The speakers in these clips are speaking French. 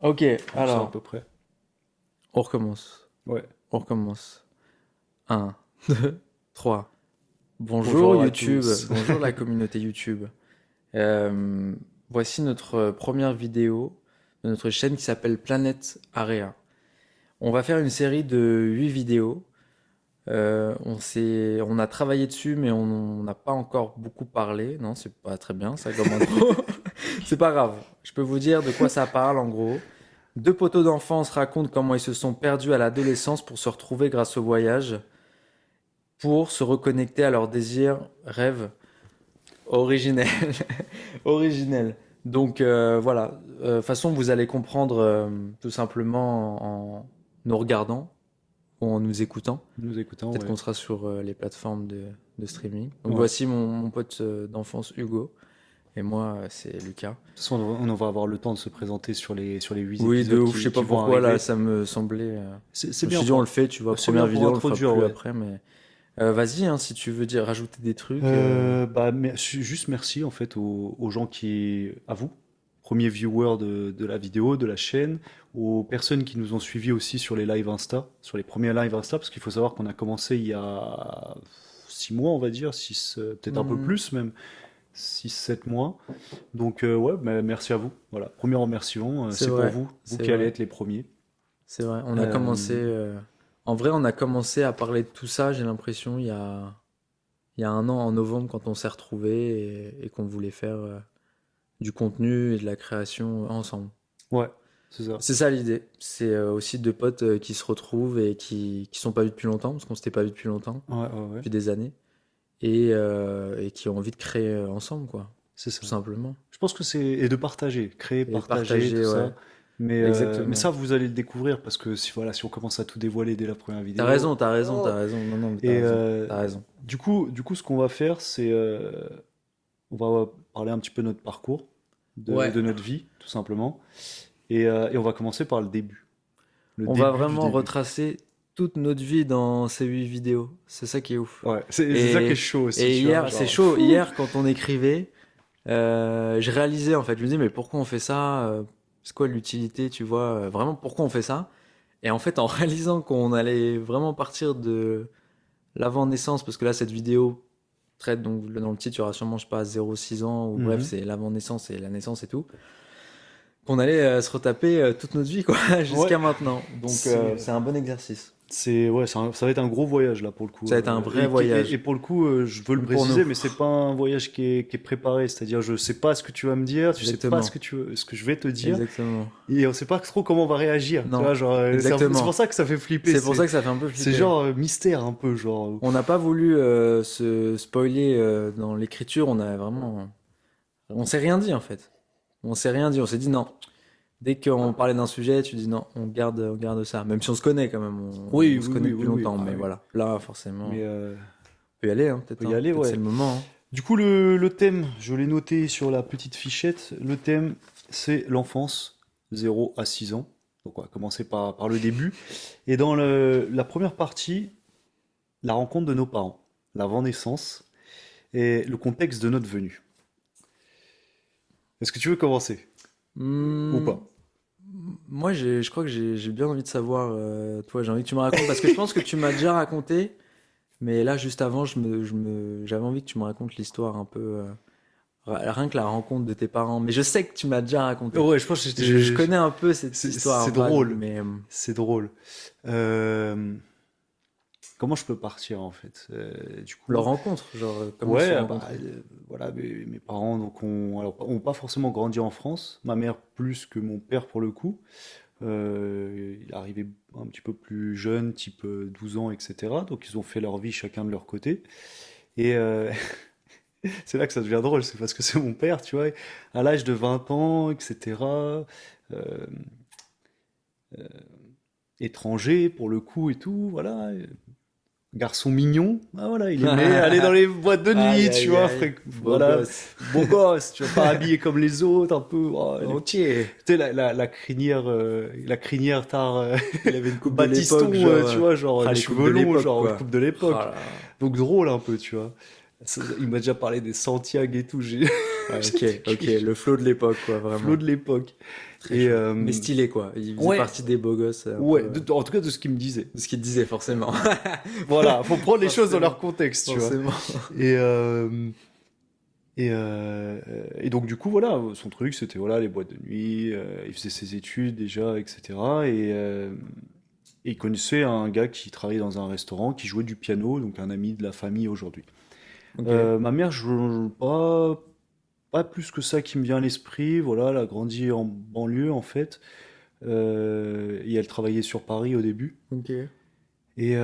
Ok, On sait à alors, peu près. on recommence. Ouais. On recommence. Un, 2, 3. Bonjour Bonjour à YouTube, tous. bonjour la communauté YouTube. Euh, Voici notre première vidéo de notre chaîne qui s'appelle Planète Area. On va faire une série de 8 vidéos. On a travaillé dessus, mais on n'a pas encore beaucoup parlé. Non, c'est pas très bien ça comme intro. C'est pas grave. Je peux vous dire de quoi ça parle en gros. Deux poteaux d'enfance racontent comment ils se sont perdus à l'adolescence pour se retrouver grâce au voyage, pour se reconnecter à leurs désirs, rêves originels. Originels. Donc voilà. De toute façon, vous allez comprendre tout simplement en nous regardant ou en nous écoutant. Nous écoutons, Peut-être ouais. qu'on sera sur les plateformes de streaming. Donc Ouais. De voici mon pote d'enfance Hugo. Et moi, c'est Lucas. toute façon, on va avoir le temps de se présenter sur les 8 Oui, de épisodes ouf. Je sais pas qui vont pourquoi là, arriver. ça me semblait. C'est Je me suis bien dit, on le fait, tu vois. c'est bien Première pour vidéo, on le fera introduire, plus ouais. après, mais vas-y, hein, si tu veux dire rajouter des trucs. Juste merci en fait aux gens à vous, premiers viewers de la vidéo, de la chaîne, aux personnes qui nous ont suivis aussi sur les lives Insta, sur les premiers lives Insta, parce qu'il faut savoir qu'on a commencé il y a 6 mois, on va dire, 6, peut-être un peu Hmm, plus même, 6 7 mois. Donc ouais, merci à vous. Voilà, premier remerciement, c'est c'est pour vrai, vous c'est qui allez vrai, être les premiers. c'est vrai. On a commencé. Euh, En vrai, on a commencé à parler de tout ça, j'ai l'impression, il y a un an, en novembre, quand on s'est retrouvés et qu'on voulait faire du contenu et de la création ensemble. ouais, c'est ça. C'est ça l'idée. C'est aussi deux potes qui se retrouvent et qui sont pas vus depuis longtemps, parce qu'on s'était pas vus depuis longtemps, Ouais, ouais, ouais, depuis des années, et qui ont envie de créer ensemble, quoi, c'est ça. tout simplement. Je pense que et de partager, créer, Et partager, tout partager, ouais, ça. Mais exactement. ça, vous allez le découvrir parce que si on commence à tout dévoiler dès la première T'as vidéo. raison, t'as raison, t'as Oh. raison. Non, non, mais t'as Et raison. T'as raison. ce qu'on va faire, c'est on va parler un petit peu de notre parcours, Ouais. de notre vie, tout simplement. Et on va commencer par le On va début du vraiment début. retracer toute notre vie dans ces 8 vidéos. C'est ça qui est ouf. Ouais, c'est ça qui est Et, chaud aussi, et tu vois, hier, c'est genre. chaud. Hier, quand on écrivait, je réalisais en fait. Je me disais, mais pourquoi on fait ça? C'est quoi l'utilité, tu vois? Vraiment, pourquoi on fait ça? Et en fait, en réalisant qu'on allait vraiment partir de l'avant-naissance, parce que là, cette vidéo traite, donc dans le titre, il y aura sûrement, je sais pas, 0 6 ans, ou bref, Mhm. c'est l'avant-naissance et la naissance et tout. Qu'on allait se retaper toute notre vie, quoi, Ouais, jusqu'à maintenant. Donc, c'est c'est un bon exercice. Ouais, ça va être un gros voyage là pour le coup. Ça va être un vrai Et voyage. pour le coup, je veux le Même pour nous. préciser, mais c'est pas un voyage qui est préparé. C'est-à-dire, je sais pas ce que tu vas me dire, tu sais pas Exactement. ce que je vais te dire, Exactement. et on sait pas trop comment on va réagir. Tu Non. vois, genre, c'est pour Exactement. ça que ça fait flipper. C'est pour ça que ça fait un peu C'est flipper. genre mystère un peu, genre. On n'a pas voulu se spoiler dans l'écriture. On a vraiment. On s'est rien dit en fait. On s'est rien dit. On s'est dit non. Dès qu'on parlait d'un sujet, tu dis non, on garde ça. Même si on se connaît quand même. Oui, On se oui, connaît oui, depuis oui, oui. longtemps. Ah mais oui. voilà. Là, forcément. Mais On peut y aller, hein, on peut-être. peut y Hein. aller, Peut-être c'est ouais. le moment. Hein. Du coup, le thème, je l'ai noté sur la petite fichette. Le thème, c'est l'enfance, 0 à 6 ans. Donc, on va commencer par le début. Et dans la première partie, la rencontre de nos parents, l'avant-naissance et le contexte de notre venue. Est-ce que tu veux commencer ou Hmm, pas? Moi, je crois que j'ai bien envie de savoir. Toi, j'ai envie que tu me racontes. Parce que je pense que tu m'as déjà raconté. Mais là, juste avant, j'avais envie que tu me racontes l'histoire un peu. Rien que la rencontre de tes parents. Mais je sais que tu m'as déjà raconté. Ouais, je pense que Je connais un peu cette histoire c'est vague, drôle. mais C'est drôle. Euh, Comment je peux partir en fait? Du leur coup, rencontre, genre, comment ils se sont ouais, rencontrés. voilà, mes parents donc ont pas forcément grandi en France. Ma mère plus que mon père pour le coup. Il est arrivé un petit peu plus jeune, type 12 ans, etc. Donc ils ont fait leur vie chacun de leur côté. Et c'est là que ça devient drôle, c'est parce que c'est mon père, tu vois, à l'âge de 20 ans, etc. euh, Étranger pour le coup et tout, voilà. Garçon mignon, ah voilà, il aimait aller dans les boîtes de Aïe, nuit, tu aïe, vois, aïe. Beau voilà, gosse. beau gosse, tu vois, pas habillé comme les autres, un peu, oh, Ok. tu sais, la crinière tard, Il avait une coupe de Batiston, l'époque, genre. tu vois, genre Ah, les les coupes cheveux de longs, l'époque, genre quoi. coupe de Oh l'époque. là là. Donc drôle un peu, tu vois. Il m'a déjà parlé des Santiago et tout, j'ai Ouais, j'étais ok, ok. cuit, Le flow de l'époque, quoi, flot vraiment. de l'époque. Très Et chaud. Mais stylé, quoi. Il faisait ouais, partie des beaux gosses, un ouais, peu, en tout cas de ce qu'il me disait. ce qu'il disait, forcément. Voilà, faut prendre les choses dans Forcément. leur contexte, tu vois. Forcément. Et, et donc du coup voilà, son truc c'était voilà les boîtes de nuit, il faisait ses études déjà, etc. Et il connaissait un gars qui travaillait dans un restaurant, qui jouait du piano, donc un ami de la famille aujourd'hui. Ok. Ma mère, pas plus que ça qui me vient à l'esprit. Voilà, elle a grandi en banlieue en fait. Et elle travaillait sur Paris au début. Ok. Et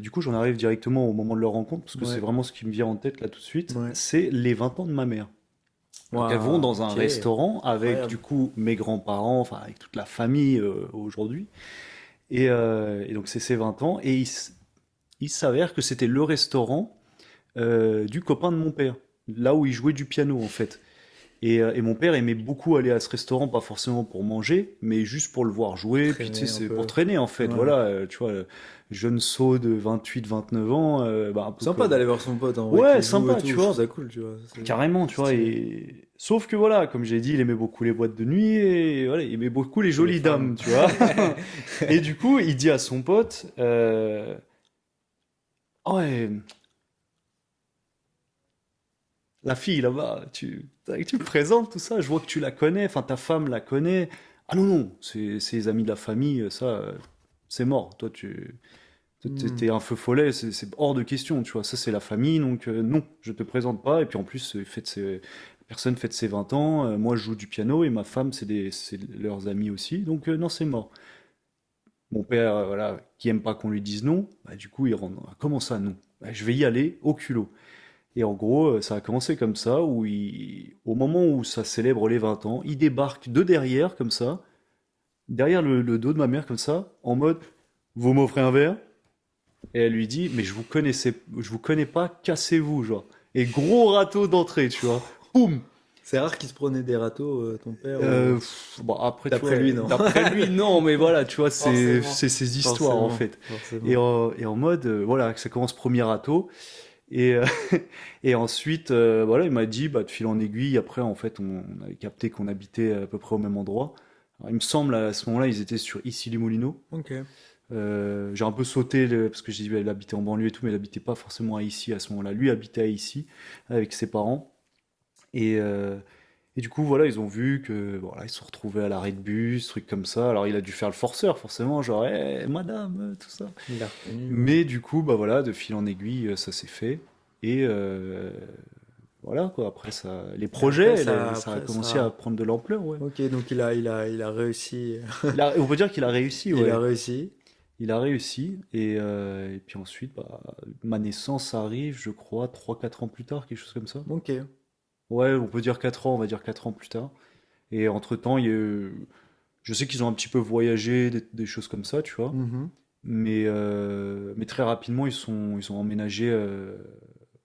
du coup, j'en arrive directement au moment de leur rencontre, parce que c'est Ouais. vraiment ce qui me vient en tête là tout de suite. Ouais. C'est les 20 ans de ma mère. Donc elles vont Waouh. dans un Ok. restaurant avec du Incroyable. coup mes grands-parents, enfin avec toute la famille aujourd'hui. Et donc c'est ses 20 ans. Et il s'avère que c'était le restaurant du copain de mon père, là où il jouait du piano en fait. Et mon père aimait beaucoup aller à ce restaurant, pas forcément pour manger, mais juste pour le voir jouer, puis tu sais, Traîner un c'est pour peu. traîner en fait, Ouais. voilà, tu vois, jeune sot de 28, 29 ans, bah, un peu Sympa comme... d'aller voir son pote en vrai Ouais, qui joue et sympa, tu tout. Je trouve vois, ça cool, tu vois. carrément, tu C'est vois, stylé. et... Sauf que voilà, comme j'ai dit, il aimait beaucoup les boîtes de nuit, et voilà, il aimait beaucoup les Et les jolies femmes. dames, tu vois. Et du coup, il dit à son pote, ah ouais, la fille là-bas, tu me présentes tout ça, je vois que tu la connais, enfin ta femme la connaît. Ah non, non, c'est les amis de la famille, ça, c'est mort. T'es Hmm. un feu follet, c'est hors de question, tu vois. Ça, c'est la famille, donc non, je te présente pas. Et puis en plus, personne fête ses 20 ans, moi je joue du piano et ma femme, c'est leurs amis aussi, donc non, c'est mort. Mon père, voilà, qui aime pas qu'on lui dise non, bah, du coup, il rentre. Ah, comment ça, non? Bah, je vais y aller au culot. Et en gros, ça a commencé comme ça, au moment où ça célèbre les 20 ans, il débarque de derrière, comme ça, derrière le dos de ma mère, comme ça, en mode, vous m'offrez un verre? Et elle lui dit, mais je vous connais pas, cassez-vous, genre. Et gros râteau d'entrée, tu vois. Boum! C'est rare qu'il se prenait des râteaux, ton père, ou Bon, après, tu vois, d'après lui, non? d'après lui, non, mais voilà, tu vois, Forcément. c'est ses histoires, en Forcément. fait. Et Forcément. en mode, voilà, que ça commence premier râteau. Et, et ensuite, voilà, il m'a dit, bah, de fil en aiguille, après, en fait, on avait capté qu'on habitait à peu près au même endroit. Alors, il me semble, à ce moment-là, ils étaient sur Issy-les-Moulineaux. Ok. J'ai un peu sauté, parce que j'ai dit, elle habitait en banlieue et tout, mais elle habitait pas forcément à Issy à ce moment-là. Lui habitait à Issy, avec ses parents. Et, euh, et du coup, voilà, ils ont vu que, voilà, ils se sont retrouvés à l'arrêt de bus, trucs comme ça. Alors, il a dû faire le forceur, forcément, genre, eh, madame, tout ça. Il l'a reconnu, ouais. Mais du coup, bah voilà, de fil en aiguille, ça s'est fait. Et voilà, quoi. Après, les Et après, projets, ça a après, commencé à ça. prendre de l'ampleur, ouais. Ok, donc il a réussi. On peut dire qu'il a réussi, Il a ouais. réussi. Il a réussi. Et puis ensuite, bah, ma naissance arrive, je crois, 3 4 ans plus tard, quelque chose comme ça. Ok. Ouais, on peut dire 4 ans, on va dire 4 ans plus tard. Et entre-temps, je sais qu'ils ont un petit peu voyagé, des choses comme ça, tu vois. Mhm. Mais très rapidement, ils ont emménagé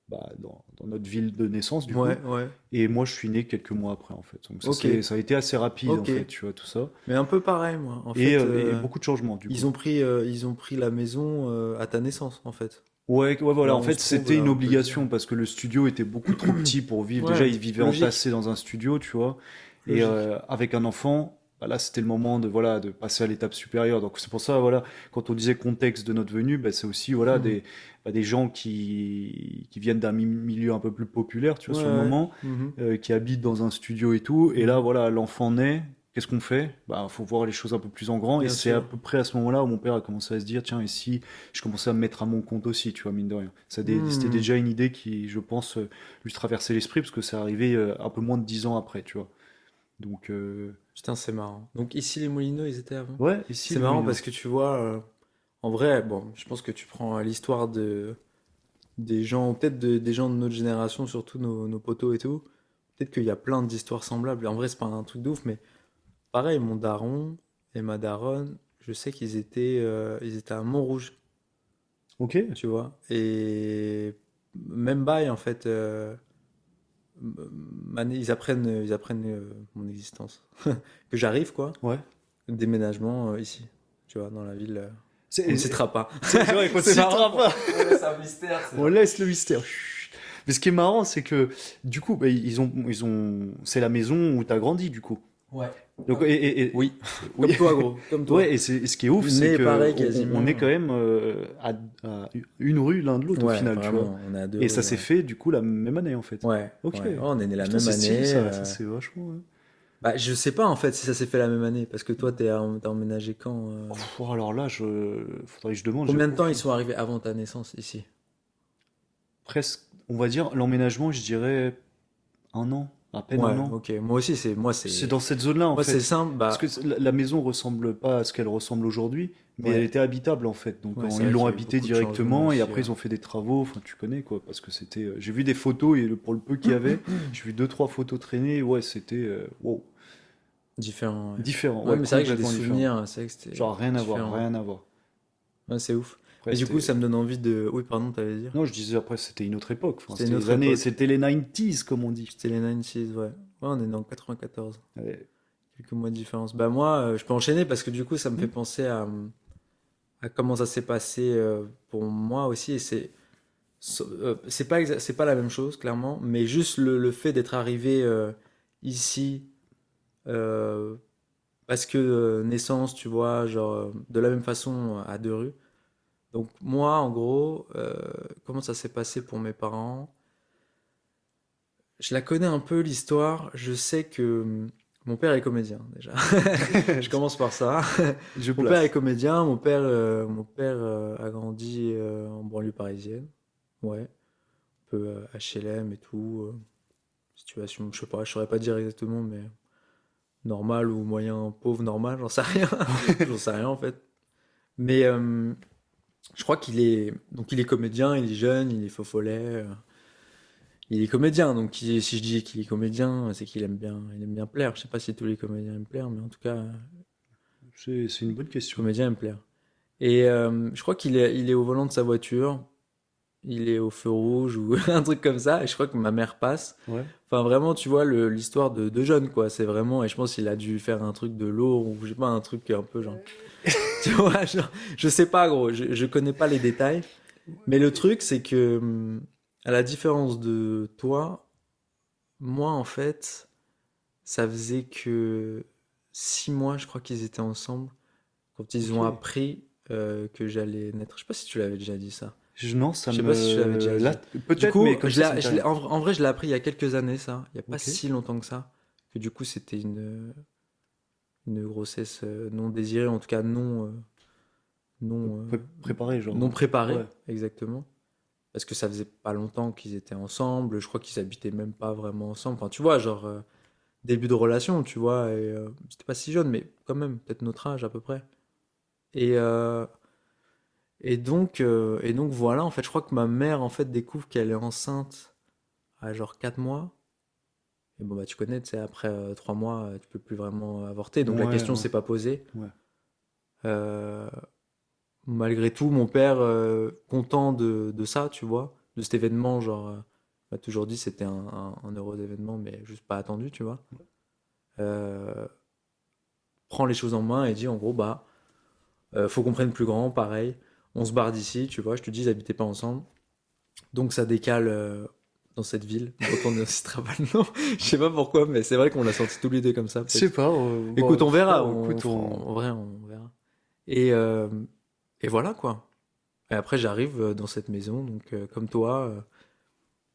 bah, dans notre ville de naissance, du coup. Ouais, ouais. Et moi, je suis né quelques mois après, en fait. Donc Ok. ça a été assez rapide, en Ok. fait, tu vois, tout ça. Mais un peu pareil, moi. En Et, fait, et beaucoup de changements, du coup. ils ont pris la maison à ta naissance, en fait. Ouais, ouais, voilà. Là, En on se fait, trouve, c'était là, une on peut le dire. obligation parce que le studio était beaucoup trop petit pour vivre. Déjà, Ouais, ils vivaient logique, entassés dans un studio, tu vois. Et logique. avec un enfant, bah là, c'était le moment de, voilà, de passer à l'étape supérieure. Donc, c'est pour ça, voilà, quand on disait contexte de notre venue, bah, c'est aussi, voilà, Mhm. des gens qui viennent d'un milieu un peu plus populaire, tu vois, Ouais, sur le ouais. moment, Mhm. qui habitent dans un studio et tout. Et là, Mhm. voilà, l'enfant naît. Qu'est-ce qu'on fait? Bah, faut voir les choses un peu plus en grand. Et Bien c'est à sûr. peu près à ce moment-là où mon père a commencé à se dire, tiens, et si je commençais à me mettre à mon compte aussi, tu vois, mine de rien. C'était Hmm. déjà une idée qui, je pense, lui traversait l'esprit parce que c'est arrivé un peu moins de 10 ans après, tu vois. Donc, Putain, c'est marrant. Donc ici, les Moulineaux, ils étaient avant. ouais, ici C'est les marrant Moulineaux. parce que tu vois, en vrai, bon, je pense que tu prends l'histoire des gens, peut-être des gens de notre génération, surtout nos potos et tout. Peut-être qu'il y a plein d'histoires semblables. En vrai, c'est pas un truc de ouf, mais pareil, mon daron et ma daronne, je sais ils étaient à Montrouge, Ok, tu vois. Et même bail, en fait, ils apprennent mon existence. Que j'arrive, quoi. ouais. Déménagement ici, tu vois, dans la ville. On ne C'est citera pas. c'est vrai qu'on ne C'est marrant. citera pas. Ouais, c'est un mystère. On laisse le mystère. Mais ce qui est marrant, c'est que du coup, bah, c'est la maison où tu as grandi, du coup. Ouais. Donc, Oui, comme oui. toi, gros, comme toi. Ouais, et ce qui est ouf, c'est Né que pareil quasiment. on est quand même à une rue l'un de l'autre au Ouais, final, tu vois. vraiment, on est à deux Et ça rues, s'est ouais. fait du coup la même année en fait. Ouais, Ok. ouais. Oh, on est né la Putain, même c'est stylé année. ça, ça c'est vachement. Ouais. Bah, je sais pas en fait si ça s'est fait la même année, parce que toi, t'as emménagé quand Alors là, faudrait que je demande, j'ai Combien de temps ils aucune. sont arrivés avant ta naissance ici? Presque, on va dire, l'emménagement, je dirais un an, à peine un Ouais, an. ok. Moi aussi, C'est dans cette zone-là en moi c'est fait. simple. Parce que Bah, la maison ressemble pas à ce qu'elle ressemble aujourd'hui, mais elle ouais, était habitable en fait. Donc ouais, c'est ils vrai l'ont qu'il y a eu habité beaucoup de changements directement et ici. après ils ont fait des travaux. Enfin, tu connais quoi, parce que c'était. J'ai vu des photos et pour le peu qu'il y avait, j'ai vu deux trois photos traîner. Ouais, c'était wow, Différent, ouais. différent. Ouais, Ouais, mais c'est vrai que j'ai des complètement différent. souvenirs. C'est vrai que c'était Genre rien à voir, différent. rien à voir. Ouais, c'est ouf. Après Mais du coup, c'était. ça me donne envie de. Oui, pardon, t'allais dire. Non, je disais après c'était une autre époque. Enfin, C'était une autre époque. c'était les 90s comme on dit. C'était les 90s, ouais. Ouais, on est né en 94. Ouais. Quelques mois de différence. Bah, moi, je peux enchaîner parce que du coup, ça me fait Hmm. penser à comment ça s'est passé pour moi aussi. Et c'est pas la même chose, clairement. Mais juste le fait d'être arrivé ici, euh, parce que naissance, tu vois, genre, de la même façon à deux rues. Donc, moi, en gros, comment ça s'est passé pour mes parents? Je la connais un peu l'histoire. Je sais que mon père est comédien déjà. Je commence par ça. Je Mon père est place. comédien. Mon père a grandi en banlieue parisienne. Ouais, un peu HLM et tout. Situation, je sais pas, je saurais pas dire exactement, mais normal ou moyen pauvre, normal, j'en sais rien. J'en sais rien en fait. Mais je crois il est comédien, il est jeune, il est faux follet. Il est comédien, donc si je dis qu'il est comédien, c'est qu'il aime bien plaire. Je sais pas si tous les comédiens aiment plaire, mais en tout cas, C'est une bonne question. comédien aime plaire. Et je crois qu'il est au volant de sa voiture, il est au feu rouge ou un truc comme ça, et je crois que ma mère passe. Ouais. Enfin, vraiment, tu vois, l'histoire de jeune, quoi. C'est vraiment, et je pense qu'il a dû faire un truc de lourd, ou je sais pas, un truc un peu genre. Tu vois, genre, je sais pas, gros, je connais pas les détails, mais le truc, c'est que, à la différence de toi, moi, en fait, ça faisait que 6 mois, je crois qu'ils étaient ensemble, quand ils Ok. ont appris que j'allais naître. Je sais pas si tu l'avais déjà dit ça. Non, ça Je sais pas si je l'avais déjà me. Là, dit. Du peut-être, mais coup, comme ça me dit rien. en vrai, je l'ai appris il y a quelques années, ça. Il y a pas Ok. si longtemps que ça. Que du coup, c'était une grossesse non désirée, en tout cas non, Préparé, non genre. préparée, Ouais. exactement. Parce que ça faisait pas longtemps qu'ils étaient ensemble. Je crois qu'ils habitaient même pas vraiment ensemble. Enfin, tu vois, genre début de relation, tu vois. Et c'était pas si jeune, mais quand même, peut-être notre âge à peu près. Et, euh, et donc voilà, en fait, je crois que ma mère en fait découvre qu'elle est enceinte à genre 4 mois. Et bon, bah tu connais, tu sais, après 3 mois, tu peux plus vraiment avorter. Donc la Ouais, question ouais, s'est pas posée. ouais. Euh, Malgré tout, mon père, content de ça, tu vois, de cet événement, genre, m'a toujours dit c'était un heureux événement, mais juste pas attendu, tu vois. Euh, Prend les choses en main et dit en gros, bah, faut qu'on prenne plus grand, pareil. On se barre d'ici, tu vois. Je te dis, ils habitaient pas ensemble. Donc ça décale dans cette ville. On retourne dans Cistrabal. Non, je sais pas pourquoi, mais c'est vrai qu'on l'a senti tous les deux comme ça, Je sais peut-être. pas. Écoute, on verra. Écoute, En vrai, on verra. Et, euh, et voilà, quoi. Et après, j'arrive dans cette maison. Donc, comme toi,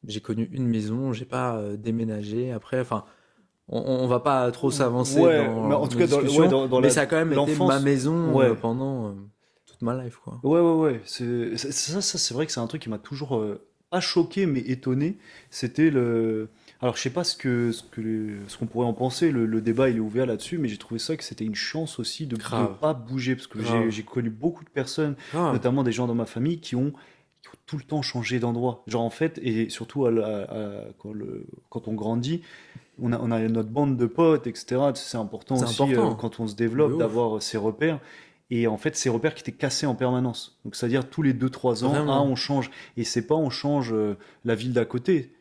j'ai connu une maison. J'ai pas déménagé. Après, enfin, on va pas trop s'avancer ouais, mais dans en tout nos cas, ouais, discussions. dans Mais ça a quand même été ma l'enfance, maison ouais. pendant toute ma life, quoi. Ouais, ouais, ouais. Ça, c'est vrai que c'est un truc qui m'a toujours pas choqué, mais étonné. C'était le. Alors, je sais pas ce qu'on pourrait en penser. Le débat, il est ouvert là-dessus, mais j'ai trouvé ça que c'était une chance aussi de Grave, pas bouger, parce que grave, j'ai connu beaucoup de personnes, grave. notamment des gens dans ma famille, qui ont tout le temps changé d'endroit. Genre en fait, et surtout quand on grandit, on a notre bande de potes, etc. C'est important C'est aussi important. quand on se De développe ouf. d'avoir ces repères. Et en fait, ces repères qui étaient cassés en permanence. Donc, c'est-à-dire tous les 2 3 ans, Vraiment. on change. Et c'est pas on change la ville d'à côté,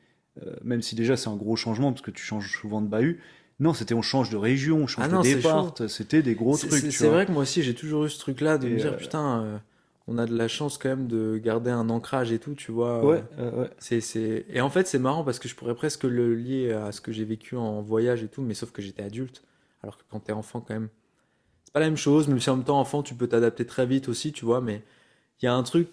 même si déjà c'est un gros changement parce que tu changes souvent de bahut. Non, c'était on change de région, on Ah change de non, c'est chaud. départ. C'était des gros C'est trucs, c'est- tu c'est vois. vrai que moi aussi, j'ai toujours eu ce truc-là de me Et dire, putain, on a de la chance quand même de garder un ancrage et tout, tu vois. ouais, ouais. Et en fait, c'est marrant parce que je pourrais presque le lier à ce que j'ai vécu en voyage et tout, mais sauf que j'étais adulte. Alors que quand t'es enfant, quand même, c'est pas la même chose, même si en même temps, enfant, tu peux t'adapter très vite aussi, tu vois, mais il y a un truc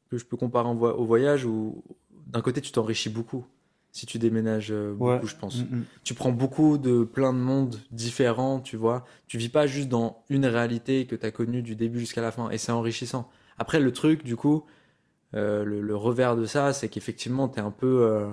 que je peux comparer au voyage où, d'un côté, tu t'enrichis beaucoup si tu déménages Ouais. beaucoup, je pense. Mhm. Tu prends beaucoup de plein de mondes différents, tu vois. Tu vis pas juste dans une réalité que tu as connue du début jusqu'à la fin, et c'est enrichissant. Après, le truc, du coup, le revers de ça, c'est qu'effectivement, tu es un peu.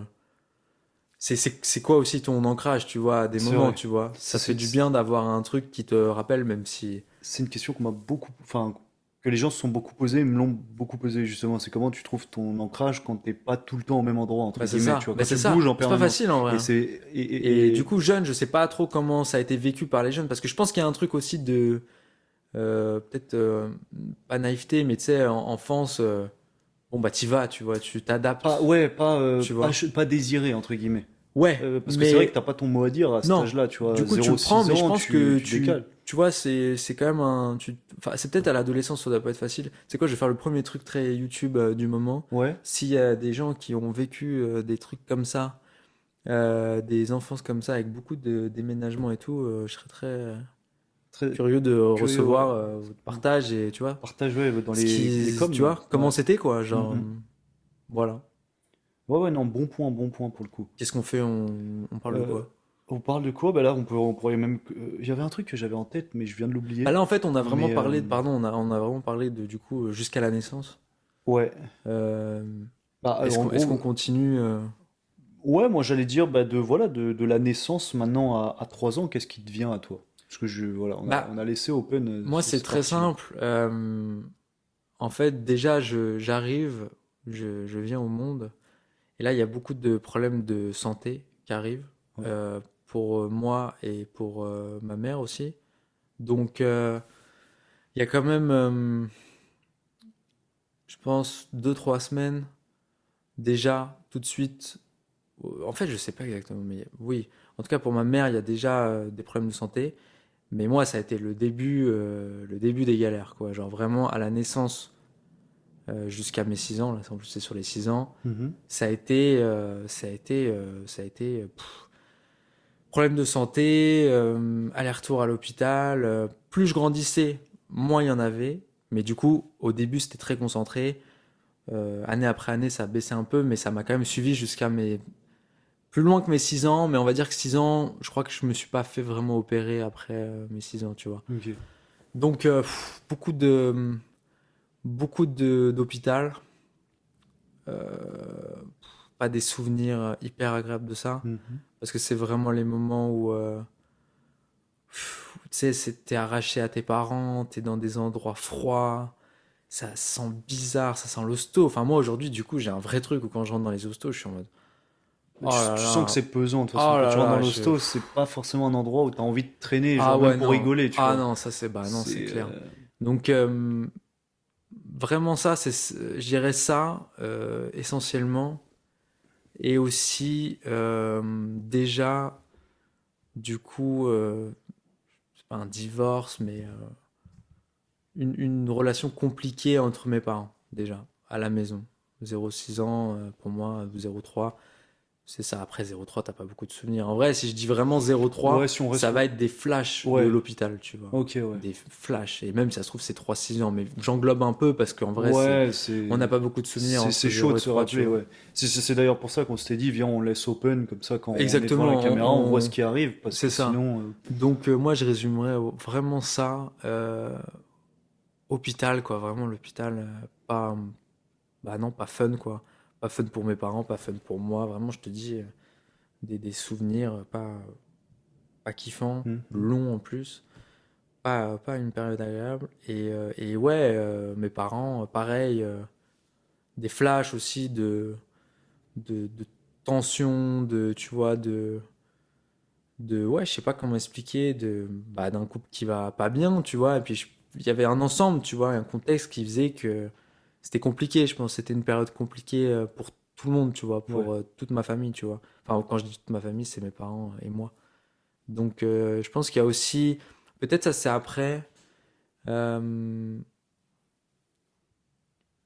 C'est quoi aussi ton ancrage, tu vois, à des C'est moments, vrai. tu vois. C'est Ça fait du c'est- bien d'avoir un truc qui te rappelle, même si. c'est une question qu'on m'a beaucoup, enfin, que les gens se sont beaucoup posés, me l'ont beaucoup posé justement. C'est comment tu trouves ton ancrage quand t'es pas tout le temps au même endroit, entre Bah, c'est guillemets, tu ça. vois, Bah, quand c'est tu bouges ça. en C'est pas permanence. facile en vrai, Et hein. c'est, Et du coup, jeune, je sais pas trop comment ça a été vécu par les jeunes, parce que je pense qu'il y a un truc aussi de. Peut-être pas naïveté, mais tu sais, enfance, bon bah t'y vas, tu vois, tu t'adaptes, pas, ouais, pas, tu vois. pas désiré, entre guiguillemets. Ouais, Parce que c'est vrai que mais t'as pas ton mot à dire à cet non. âge-là, tu Du vois. coup, tu le prends, 0-6 mais je ans, pense que tu décales. tu vois, c'est quand même un. Enfin, c'est peut-être à l'adolescence, ça doit pas être facile. C'est quoi, je vais faire le premier truc très YouTube du moment. Ouais, S'il y a des gens qui ont vécu des trucs comme ça, des enfances comme ça, avec beaucoup de déménagements et tout, je serais très très curieux de curieux, ouais. recevoir votre partage et tu vois. Partage, ouais, dans Ce les qui, tu coms, vois, comment ouais. c'était quoi, Mm, genre, mm. voilà. Ouais, ouais, non, bon point pour le coup. Qu'est-ce qu'on fait, on parle de Euh, quoi? on parle de quoi? Bah là, on pourrait même. J'avais un truc que j'avais en tête, mais je viens de Bah l'oublier. là, en fait, on a vraiment Mais parlé de, pardon, on a vraiment parlé de, du coup, jusqu'à la naissance. ouais. Euh, Bah alors, en est-ce qu'on gros, continue ouais, moi j'allais dire bah, voilà, de la naissance maintenant à 3 ans, qu'est-ce qui devient à toi? Parce que voilà, Bah, on a laissé open moi, c'est cette très partie-là. simple. En fait, déjà, j'arrive, je viens au monde, et là, il y a beaucoup de problèmes de santé qui arrivent, Ouais. pour moi et pour ma mère aussi. Donc, il y a quand même, je pense, 2, 3 semaines, déjà, tout de suite. En fait, je sais pas exactement, mais oui. En tout cas, pour ma mère, il y a déjà des problèmes de santé. Mais moi, ça a été le début des galères, quoi. Genre vraiment à la naissance jusqu'à mes 6 ans. Là, en plus, c'est sur les 6 ans. Mhm. Ça a été problème de santé, aller-retour à l'hôpital. Plus je grandissais, moins il y en avait. Mais du coup, au début, c'était très concentré. Année après année, ça a baissé un peu, mais ça m'a quand même suivi jusqu'à mes plus loin que mes 6 ans, mais on va dire que 6 ans, je crois que je me suis pas fait vraiment opérer après mes 6 ans, tu vois. Ok. Donc, beaucoup d'hôpital, pas des souvenirs hyper agréables de ça, Mhm. parce que c'est vraiment les moments où, tu sais, t'es arraché à tes parents, t'es dans des endroits froids, ça sent bizarre, ça sent l'hosto. Enfin, moi aujourd'hui, du coup, j'ai un vrai truc où quand je rentre dans les hostos, je suis en mode, Mais oh là tu sens que là, c'est pesant de toute façon. oh Quand là tu rentres dans là, l'hosto, c'est pas forcément un endroit où tu as envie de traîner, ah genre même ouais, pour non, rigoler, tu ah vois. non, ça c'est, bah non, c'est C'est clair. Donc, vraiment ça, je dirais ça, essentiellement. Et aussi, déjà, du coup, c'est pas un divorce, mais une relation compliquée entre mes parents, déjà, à la maison. 0,6 ans pour moi, 0,3. C'est ça, après 0,3, t'as pas beaucoup de souvenirs. En vrai, si je dis vraiment ouais, 0,3, si on reste. ça va être des flashs de Ouais, l'hôpital, tu vois. ok, ouais. Des flashs. Et même si ça se trouve, c'est 3, 6 ans. Mais j'englobe un peu parce qu'en vrai, Ouais, on n'a pas beaucoup de souvenirs entre c'est chaud 0 de et se 3, tu rappeler, vois. ouais. C'est d'ailleurs pour ça qu'on s'était dit, viens, on laisse open, comme ça, quand on est devant la Exactement, caméra, on voit ce qui arrive, parce c'est que ça. sinon, Donc moi je résumerais vraiment ça, hôpital quoi, vraiment l'hôpital, pas, bah non pas fun quoi, pas fun pour mes parents, pas fun pour moi, vraiment je te dis des souvenirs pas kiffants, mhm. longs en plus, pas une période agréable et ouais mes parents pareil, des flashs aussi de tension, de tu vois ouais je sais pas comment expliquer d'un couple qui va pas bien tu vois et puis il y avait un ensemble tu vois un contexte qui faisait que c'était compliqué je pense c'était une période compliquée pour tout le monde tu vois Ouais. pour toute ma famille tu vois enfin quand je dis toute ma famille c'est mes parents et moi donc je pense qu'il y a aussi peut-être ça c'est après euh,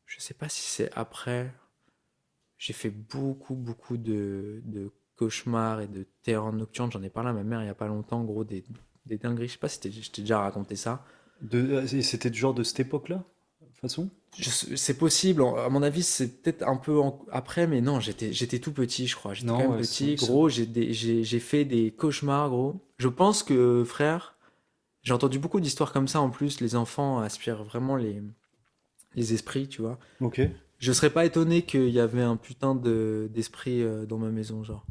je sais pas si c'est après j'ai fait beaucoup de cauchemars et de terreurs nocturnes j'en ai parlé à ma mère il y a pas longtemps gros des des dingueries. Je sais pas si je t'ai déjà raconté ça. C'était du genre de cette époque-là, de toute façon? C'est possible, à mon avis, c'est peut-être un peu après, mais non, j'étais tout petit, je crois. J'étais quand Non, même ouais, c'est vrai petit. que ça. Gros, j'ai fait des cauchemars, gros. Je pense que, frère, j'ai entendu beaucoup d'histoires comme ça en plus. Les enfants aspirent vraiment les esprits, tu vois. Ok. Je serais pas étonné qu'il y avait un putain d'esprit dans ma maison, genre.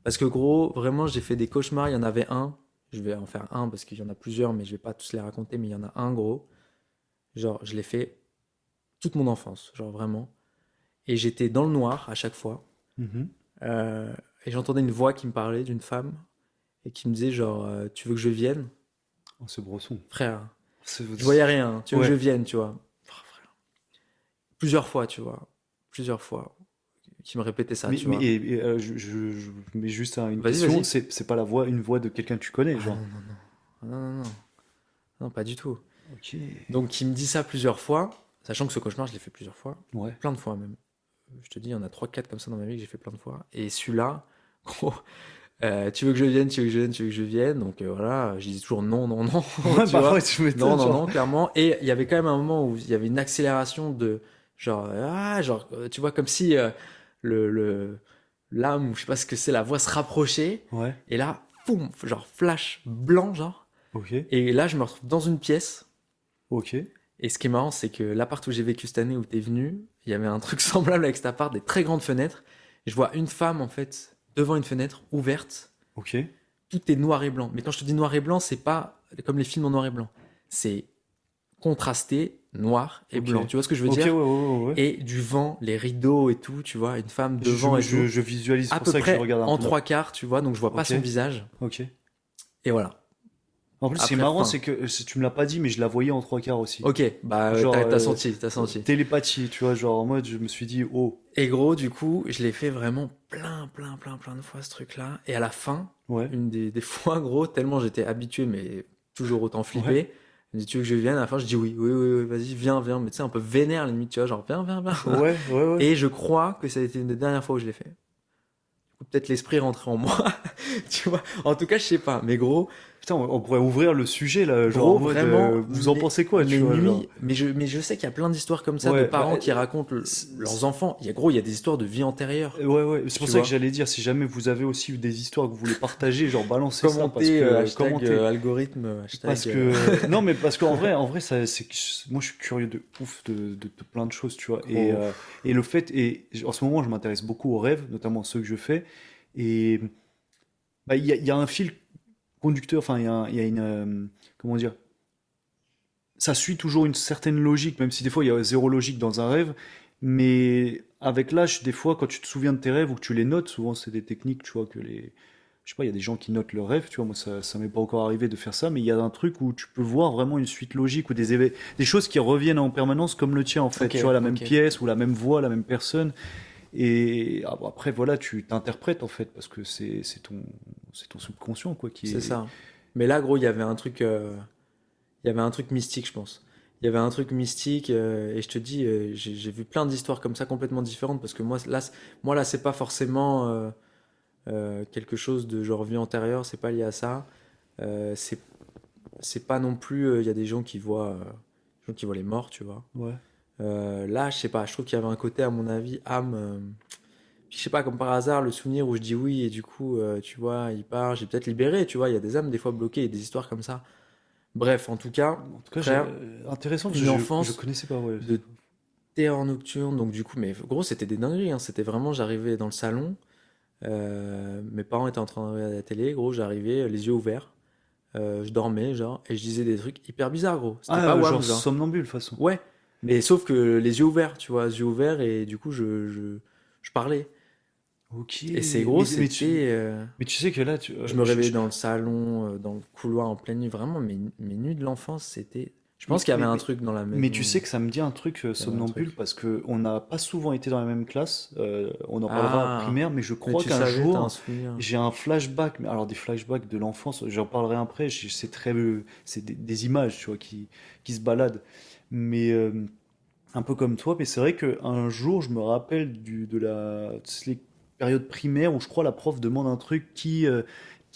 Parce que, gros, vraiment, j'ai fait des cauchemars. Il y en avait un. Je vais en faire un parce qu'il y en a plusieurs, mais je vais pas tous les raconter. Mais il y en a un, gros. Genre, je l'ai fait toute mon enfance, genre vraiment. Et j'étais dans le noir à chaque fois. Mhm. Euh, et j'entendais une voix qui me parlait d'une femme et qui me disait genre tu veux que je vienne? Oh, ce brosson. Frère, C'est- je voyais rien, hein. Tu veux que je Ouais. vienne, tu vois? Oh, frère. Plusieurs fois, tu vois. Plusieurs fois. Qui me répétait ça, tu vois. Je mets juste une Vas-y, question. vas-y. C'est pas une voix de quelqu'un que tu connais, Ah genre. non, non, non. Ah, non, non, non. Non, pas du tout. Ok. Donc il me dit ça plusieurs fois, sachant que ce cauchemar, je l'ai fait plusieurs fois. Ouais. Plein de fois même. Je te dis, il y en a trois quatre comme ça dans ma vie que j'ai fait plein de fois. Et celui-là, gros, tu veux que je vienne, tu veux que je vienne, tu veux que je vienne. Donc voilà, je disais toujours non, non, non, Ouais, tu vois. parfois tu Non, m'étonnes, non, genre. non, clairement. Et il y avait quand même un moment où il y avait une accélération de genre, tu vois, comme si le l'âme, ou je sais pas ce que c'est, la voix se rapprochait. Ouais. Et là, boum, genre flash blanc, genre. Ok. Et là, je me retrouve dans une pièce. Ok. Et ce qui est marrant, c'est que l'appart où j'ai vécu cette année où t'es venu, il y avait un truc semblable avec cet appart, des très grandes fenêtres. Et je vois une femme, en fait, devant une fenêtre ouverte. Ok. Tout est noir et blanc. Mais quand je te dis noir et blanc, c'est pas comme les films en noir et blanc. C'est contrasté, noir et Ok. blanc. Tu vois ce que je veux Ok, ouais, dire? ouais, ouais, ouais. Et du vent, les rideaux et tout, tu vois, une femme devant et tout. Je visualise, c'est À pour peu ça que je près regarde un en peu là. trois quarts, tu vois, donc je vois pas Ok. son visage. Ok. Et voilà. En plus, c'est Après, marrant, fin. c'est que tu me l'as pas dit, mais je la voyais en trois quarts aussi. Ok, bah Genre, t'as senti, t'as senti. télépathie, tu vois, genre en mode, je me suis dit, oh, Et gros, du coup, je l'ai fait vraiment plein de fois ce truc-là. Et à la fin, ouais, une des fois, gros, tellement j'étais habitué, mais toujours autant ouais, flippé. Il me dit, tu veux que je vienne? À la fin, je dis oui, oui, oui, oui, vas-y, viens, viens. Mais tu sais, un peu vénère limite, tu vois, genre viens, viens, viens. ouais, ouais, ouais. Et je crois que ça a été une des dernières fois où je l'ai fait. Ou peut-être l'esprit rentrait en moi, tu vois. En tout cas, je sais pas. Mais gros, Putain, on pourrait ouvrir le sujet là, genre en gros, mode, vraiment, vous en pensez quoi, tu mes vois, genre. nuits. Mais je sais qu'il y a plein d'histoires comme ça de Ouais, bah, parents qui racontent leurs enfants. Gros, il y a des histoires de vie antérieure, ouais, ouais, c'est pour tu ça que vois. j'allais dire, si jamais vous avez aussi eu des histoires que vous voulez partager, genre balancez ça, parce Commenter, que, hashtag commentez. algorithme, Parce hashtag. que, non, mais parce en vrai, ça, moi je suis curieux de ouf de plein de choses, tu vois. Gros. Et le fait, et en ce moment, je m'intéresse beaucoup aux rêves, notamment ceux que je fais. Et bah, il y a un fil conducteur, enfin, il y a une, comment dire, ça suit toujours une certaine logique, même si des fois il y a zéro logique dans un rêve. Mais avec l'âge, des fois, quand tu te souviens de tes rêves ou que tu les notes, souvent c'est des techniques, tu vois, que les. Je sais pas, il y a des gens qui notent leurs rêves, tu vois, moi ça m'est pas encore arrivé de faire ça, mais il y a un truc où tu peux voir vraiment une suite logique ou des choses qui reviennent en permanence comme le tien en fait, Ok, tu vois, la même ok. pièce ou la même voix, la même personne. Et après, voilà, tu t'interprètes en fait, parce que c'est ton subconscient quoi qui C'est est. ça. Mais là, gros, il y avait un truc mystique, je pense. Il y avait un truc mystique, et je te dis, j'ai vu plein d'histoires comme ça complètement différentes parce que moi là, c'est pas forcément quelque chose de genre vie antérieure, c'est pas lié à ça. Euh, c'est, c'est pas non plus, il y a des gens qui voient les morts, tu vois. Ouais. Là, je sais pas, je trouve qu'il y avait un côté, à mon avis, âme. Je sais pas, comme par hasard, le souvenir où je dis oui et du coup, tu vois, il part, j'ai peut-être libéré, tu vois, il y a des âmes des fois bloquées et des histoires comme ça. Bref, en tout cas, En tout cas, frère, intéressant, parce que une je enfance connaissais pas, ouais. de terreur nocturne, donc du coup, mais gros, c'était des dingueries, hein. C'était vraiment, j'arrivais dans le salon, mes parents étaient en train de regarder la télé, gros, j'arrivais, les yeux ouverts, je dormais, genre, et je disais des trucs hyper bizarres, gros. C'était Ah, pas genre Wams, hein. somnambule, de toute façon. Ouais, mais sauf que les yeux ouverts, tu vois, les yeux ouverts, et du coup, je parlais. Ok, Et c'est gros, c'était. mais tu sais que là, Je me réveillais dans le salon, dans le couloir en pleine nuit. Vraiment, mes nuits de l'enfance, c'était. Je pense qu'il y avait un truc dans la mais tu sais maison. que ça me dit un truc, Il y avait un somnambule, truc. parce que on n'a pas souvent été dans la même classe. On en parlera Ah, primaire, mais je mais crois tu qu'un savais, t'as un jour, souvenir. j'ai un flashback, mais alors des flashbacks de l'enfance, j'en parlerai après. C'est très, c'est des images, tu vois, qui se baladent. Mais un peu comme toi, mais c'est vrai qu'un jour, je me rappelle de la période primaire où je crois la prof demande un truc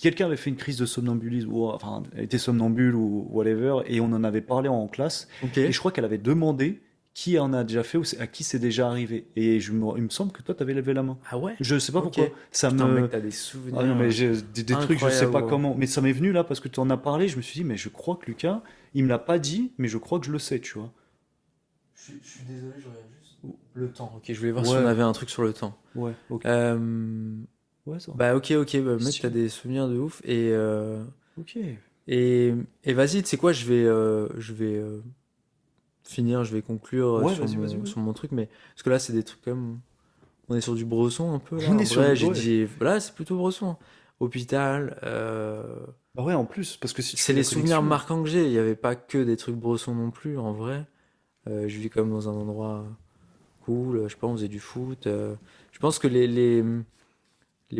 quelqu'un avait fait une crise de somnambulisme, ou enfin, elle était somnambule ou whatever, et on en avait parlé en classe. Ok. Et je crois qu'elle avait demandé qui en a déjà fait ou à qui c'est déjà arrivé. Et il me semble que toi, t'avais levé la main. Ah ouais? Je sais pas Ok. pourquoi. Ça Putain, mec, me. t'as des Ah non, souvenirs mais j'ai des trucs, je sais incroyables, pas gros. comment. Mais ça m'est venu là parce que tu en as parlé. Je me suis dit, mais je crois que Lucas, il me l'a pas dit, mais je crois que je le sais, tu vois. Je suis désolé, je regarde juste le temps. Ok, je voulais voir si on Ouais, avait un truc sur le temps. ouais, ok. Euh, Ouais, ça. Bah ok, bah, mec, t'as Stylé. des souvenirs de ouf. Ok. Et vas-y, tu sais quoi, je vais finir, je vais conclure Ouais, vas-y, vas-y, ouais. sur mon truc, mais parce que là, c'est des trucs comme. On est sur du Bresson un peu là. On En est sur vrai, le. j'ai Ouais. dit. Là, c'est plutôt Bresson. Hôpital. Bah ouais, en plus, parce que si tu C'est fais les la souvenirs connexion. marquants que j'ai. Il n'y avait pas que des trucs Bresson non plus, en vrai. Je vis comme dans un endroit cool. Je sais pas, on faisait du foot. Je pense que les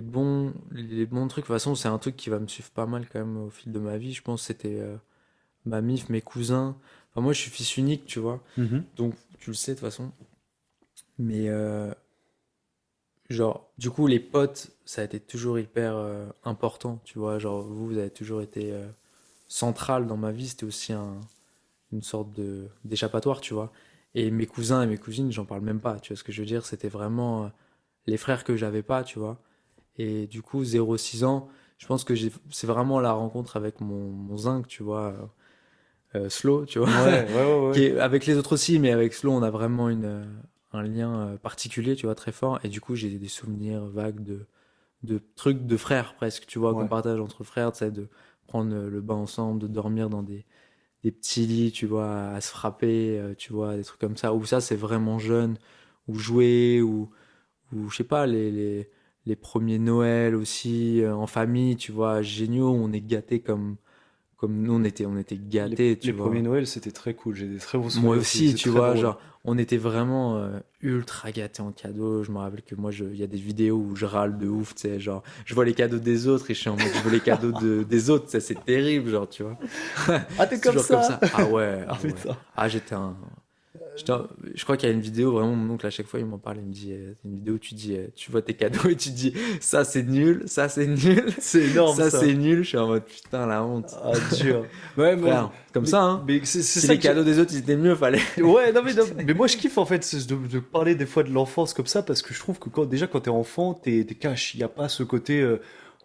bons trucs, de toute façon, c'est un truc qui va me suivre pas mal quand même au fil de ma vie. Je pense que c'était ma mif, mes cousins. Enfin, moi, je suis fils unique, tu vois. Mhm. Donc, tu le sais de toute façon. Mais, genre, du coup, les potes, ça a été toujours hyper important, tu vois. Genre, vous avez toujours été central dans ma vie. C'était aussi une sorte d'échappatoire, tu vois. Et mes cousins et mes cousines, j'en parle même pas, tu vois ce que je veux dire. C'était vraiment les frères que j'avais pas, tu vois. Et du coup, 0-6 ans, je pense que c'est vraiment la rencontre avec mon zinc, tu vois, Slow, tu vois, Ouais, ouais, ouais, qui ouais. est avec les autres aussi, mais avec Slow, on a vraiment un lien particulier, tu vois, très fort. Et du coup, j'ai des souvenirs vagues de trucs de frères presque, tu vois, qu'on Ouais. partage entre frères, tu sais, de prendre le bain ensemble, de dormir dans des petits lits, tu vois, à se frapper, tu vois, des trucs comme ça. Où ça, c'est vraiment jeune, ou jouer, ou je sais pas, les premiers Noël aussi, en famille, tu vois, géniaux, on est gâtés comme nous, on était gâtés, Les tu premiers vois. Noël, c'était très cool. J'ai des très bons Moi souvenirs aussi. aussi, C'est tu très vois, drôle. genre, on était vraiment ultra gâtés en cadeaux. Je me rappelle que moi, il y a des vidéos où je râle de ouf, tu sais, genre, je vois les cadeaux des autres et je suis en mode, je veux les cadeaux des autres, ça, c'est terrible, genre, tu vois. Ah, t'es C'est comme toujours comme ça? ça. Ah ouais, Ah, ah ouais. putain. Ah, j'étais un- je crois qu'il y a une vidéo, vraiment, mon oncle, à chaque fois, il m'en parle, il me dit, une vidéo où tu dis, tu vois tes cadeaux et tu dis, ça c'est nul, ça c'est nul, C'est énorme, ça c'est ça. nul. Je suis en mode, putain, la honte. Ah, dur. Ouais, Frère, comme ça, hein. mais c'est Si ça les que j'ai. cadeaux des autres, ils étaient mieux, fallait. Ouais, non, mais moi, je kiffe, en fait, de parler des fois de l'enfance comme ça, parce que je trouve que déjà, quand t'es enfant, t'es cash. Il n'y a pas ce côté.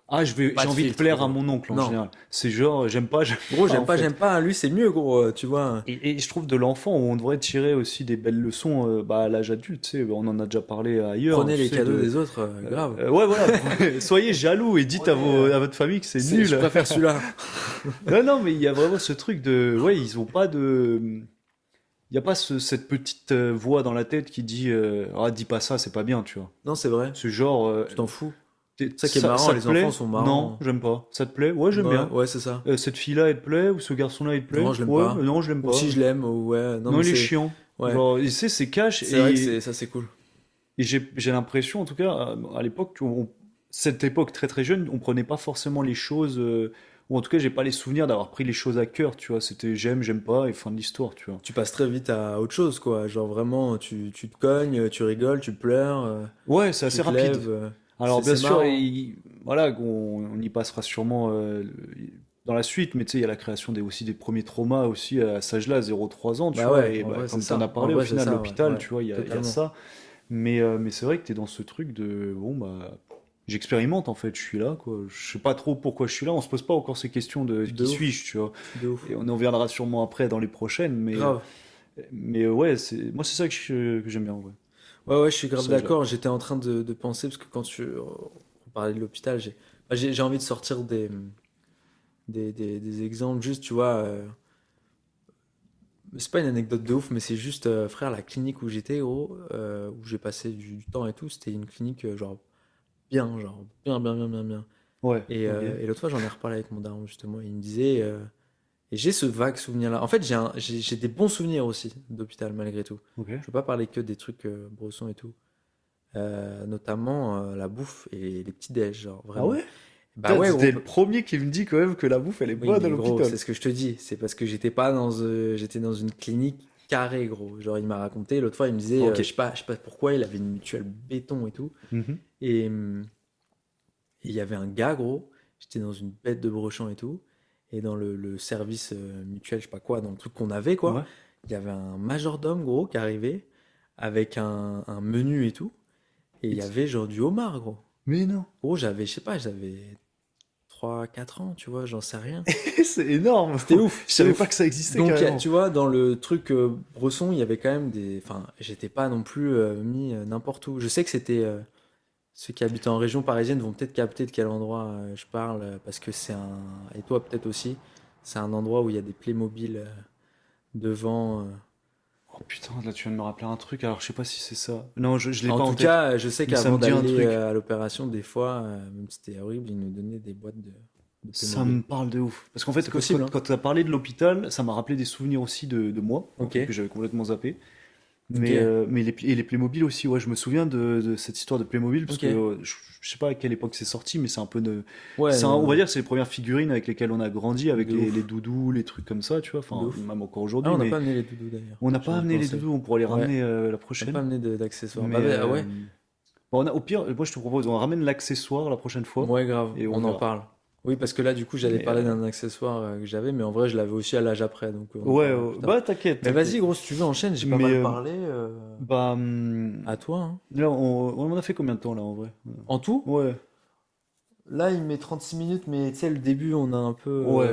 Ah, Pas j'ai de envie de filtre, plaire à gros. mon oncle, en Non. général. C'est genre, j'aime Gros, pas, en fait. j'aime pas. Lui, c'est mieux, gros, tu vois. Et je trouve de l'enfant, on devrait tirer aussi des belles leçons bah, à l'âge adulte, tu sais, on en a déjà parlé ailleurs, Prenez tu les sais, cadeaux de... des autres, grave. ouais, voilà, soyez jaloux et dites Prenez, à votre famille que c'est je nul. préfère celui-là. Non, non, mais il y a vraiment ce truc de... Ouais, ils ont pas de... Il n'y a pas cette petite voix dans la tête qui dit ah, dis pas ça, c'est pas bien, tu vois. Non, c'est vrai. Ce genre, Tu t'en fous. C'est ça qui est ça, marrant, ça te les enfants plaît? sont Non, marrants. j'aime pas. Ça te plaît? Ouais, j'aime Ouais, bien. ouais, c'est ça. Cette fille-là, elle te plaît? Ou ce garçon-là, il te Non, plaît? je l'aime Ouais, pas. non, je l'aime Ou si pas. je l'aime, ou ouais. Non, Non, mais il est c'est. chiant. Ouais. Genre, et c'est cash. C'est vrai que ça, c'est cool. Et j'ai l'impression, en tout cas, à l'époque, cette époque très très jeune, on prenait pas forcément les choses, ou en tout cas, j'ai pas les souvenirs d'avoir pris les choses à cœur, tu vois. C'était j'aime pas, et fin de l'histoire, tu vois. Tu passes très vite à autre chose, quoi. Genre vraiment, tu te cognes, tu rigoles, tu pleures, Ouais, c'est tu assez te rapide. lèves. Alors, bien C'est sûr, marrant. voilà, on y passera sûrement dans la suite, mais tu sais, il y a la création aussi des premiers traumas aussi à cet âge-là, 0-3 ans, tu Bah vois. ouais, Et en bah, vrai, c'est comme tu en as ça. En parlé, au vrai, c'est final, ça, ouais. l'hôpital, Ouais, tu vois, il y a totalement. ça. Mais c'est vrai que tu es dans ce truc de, bon, bah, j'expérimente en fait, je suis là, quoi. Je sais pas trop pourquoi je suis là, on se pose pas encore ces questions de De qui ouf. suis-je, tu vois. De ouf. Et on en reviendra sûrement après dans les prochaines, Grave. mais ouais, moi c'est ça que j'aime bien, en vrai. Ouais, ouais, je suis grave Ça, je là. d'accord. J'étais en train de penser, parce que quand on parlait de l'hôpital, j'ai envie de sortir des exemples. Juste, tu vois, c'est pas une anecdote de ouf, mais c'est juste, frère, la clinique où j'étais, gros, où j'ai passé du temps et tout, c'était une clinique, genre, bien, bien, bien, bien, bien. Ouais, ok. Et l'autre fois, j'en ai reparlé avec mon daron, justement. Il me disait, et j'ai ce vague souvenir-là. En fait, j'ai des bons souvenirs aussi d'hôpital, malgré tout. Ok. Je veux pas parler que des trucs Bresson et tout. Notamment la bouffe et les petits déj, genre Ah vraiment. ouais? Bah Putain, ouais, gros. t'es le premier qui me dit quand même que la bouffe elle est Oui, bonne à mais gros, l'hôpital. c'est ce que je te dis. C'est parce que j'étais dans une clinique carrée, gros. Genre, il m'a raconté, l'autre fois, il me disait, Ok. je sais pas pourquoi, il avait une mutuelle béton et tout. Mhm. Et il y avait un gars, gros. J'étais dans une bête de brochant et tout. Et dans le service mutuel, je sais pas quoi, dans le truc qu'on avait, Ouais. quoi, il y avait un majordome, gros, qui arrivait avec un menu et tout. Et il Et y t- avait genre du homard, gros. Mais non, Gros, j'avais, je sais pas, j'avais 3 4 ans, tu vois, j'en sais rien. c'est énorme. C'était ouf, Je c'était savais pas ouf. que ça existait Donc, carrément. tu vois, dans le truc Bresson, il y avait quand même des. Enfin, j'étais pas non plus mis n'importe où. Je sais que c'était. Ceux qui habitent en région parisienne vont peut-être capter de quel endroit je parle, parce que c'est un. Et toi, peut-être aussi. C'est un endroit où il y a des Playmobil devant. Oh putain, là tu viens de me rappeler un truc, alors je sais pas si c'est ça. Non, je l'ai En pas en tout tête, cas, je sais mais ça qu'avant me dit un d'aller truc. à l'opération, des fois, même si c'était horrible, ils nous donnaient des boîtes de Ça Playmobil. me parle de ouf. Parce qu'en fait, C'est possible, hein? quand tu as parlé de l'hôpital, ça m'a rappelé des souvenirs aussi de moi, un Ok, truc que j'avais complètement zappé. ok, Mais les Playmobil aussi, ouais, je me souviens de cette histoire de Playmobil, parce ok. que je sais pas à quelle époque c'est sorti, mais c'est un peu de. Ouais, On va dire, c'est les premières figurines avec lesquelles on a grandi, avec de les ouf, doudous, les trucs comme ça, tu vois, de enfin, ouf. même encore Ah, aujourd'hui, on n'a mais pas amené les doudous d'ailleurs. on n'a Je pas viens d'y amené les penser. doudous, on pourrait les Ouais, ramener la on n'a pas prochaine. amené d'accessoires. Bah, Mais ah ouais, bon, au pire, moi je te propose, on ramène l'accessoire la prochaine fois, ouais, grave, et on on en verra. parle. Oui, parce que là, du coup, j'allais Mais parler d'un accessoire que j'avais, mais en vrai, je l'avais aussi à l'âge après, donc on en ouais, parlera plus tard. bah t'inquiète, Mais vas-y, t'inquiète. gros, si tu veux, enchaîne, j'ai pas Mais mal parlé. bah, À toi, hein. là, on en a fait combien de temps là en vrai? En tout, Ouais, là, il met 36 minutes, mais tu sais, le début, on a un peu. ouais,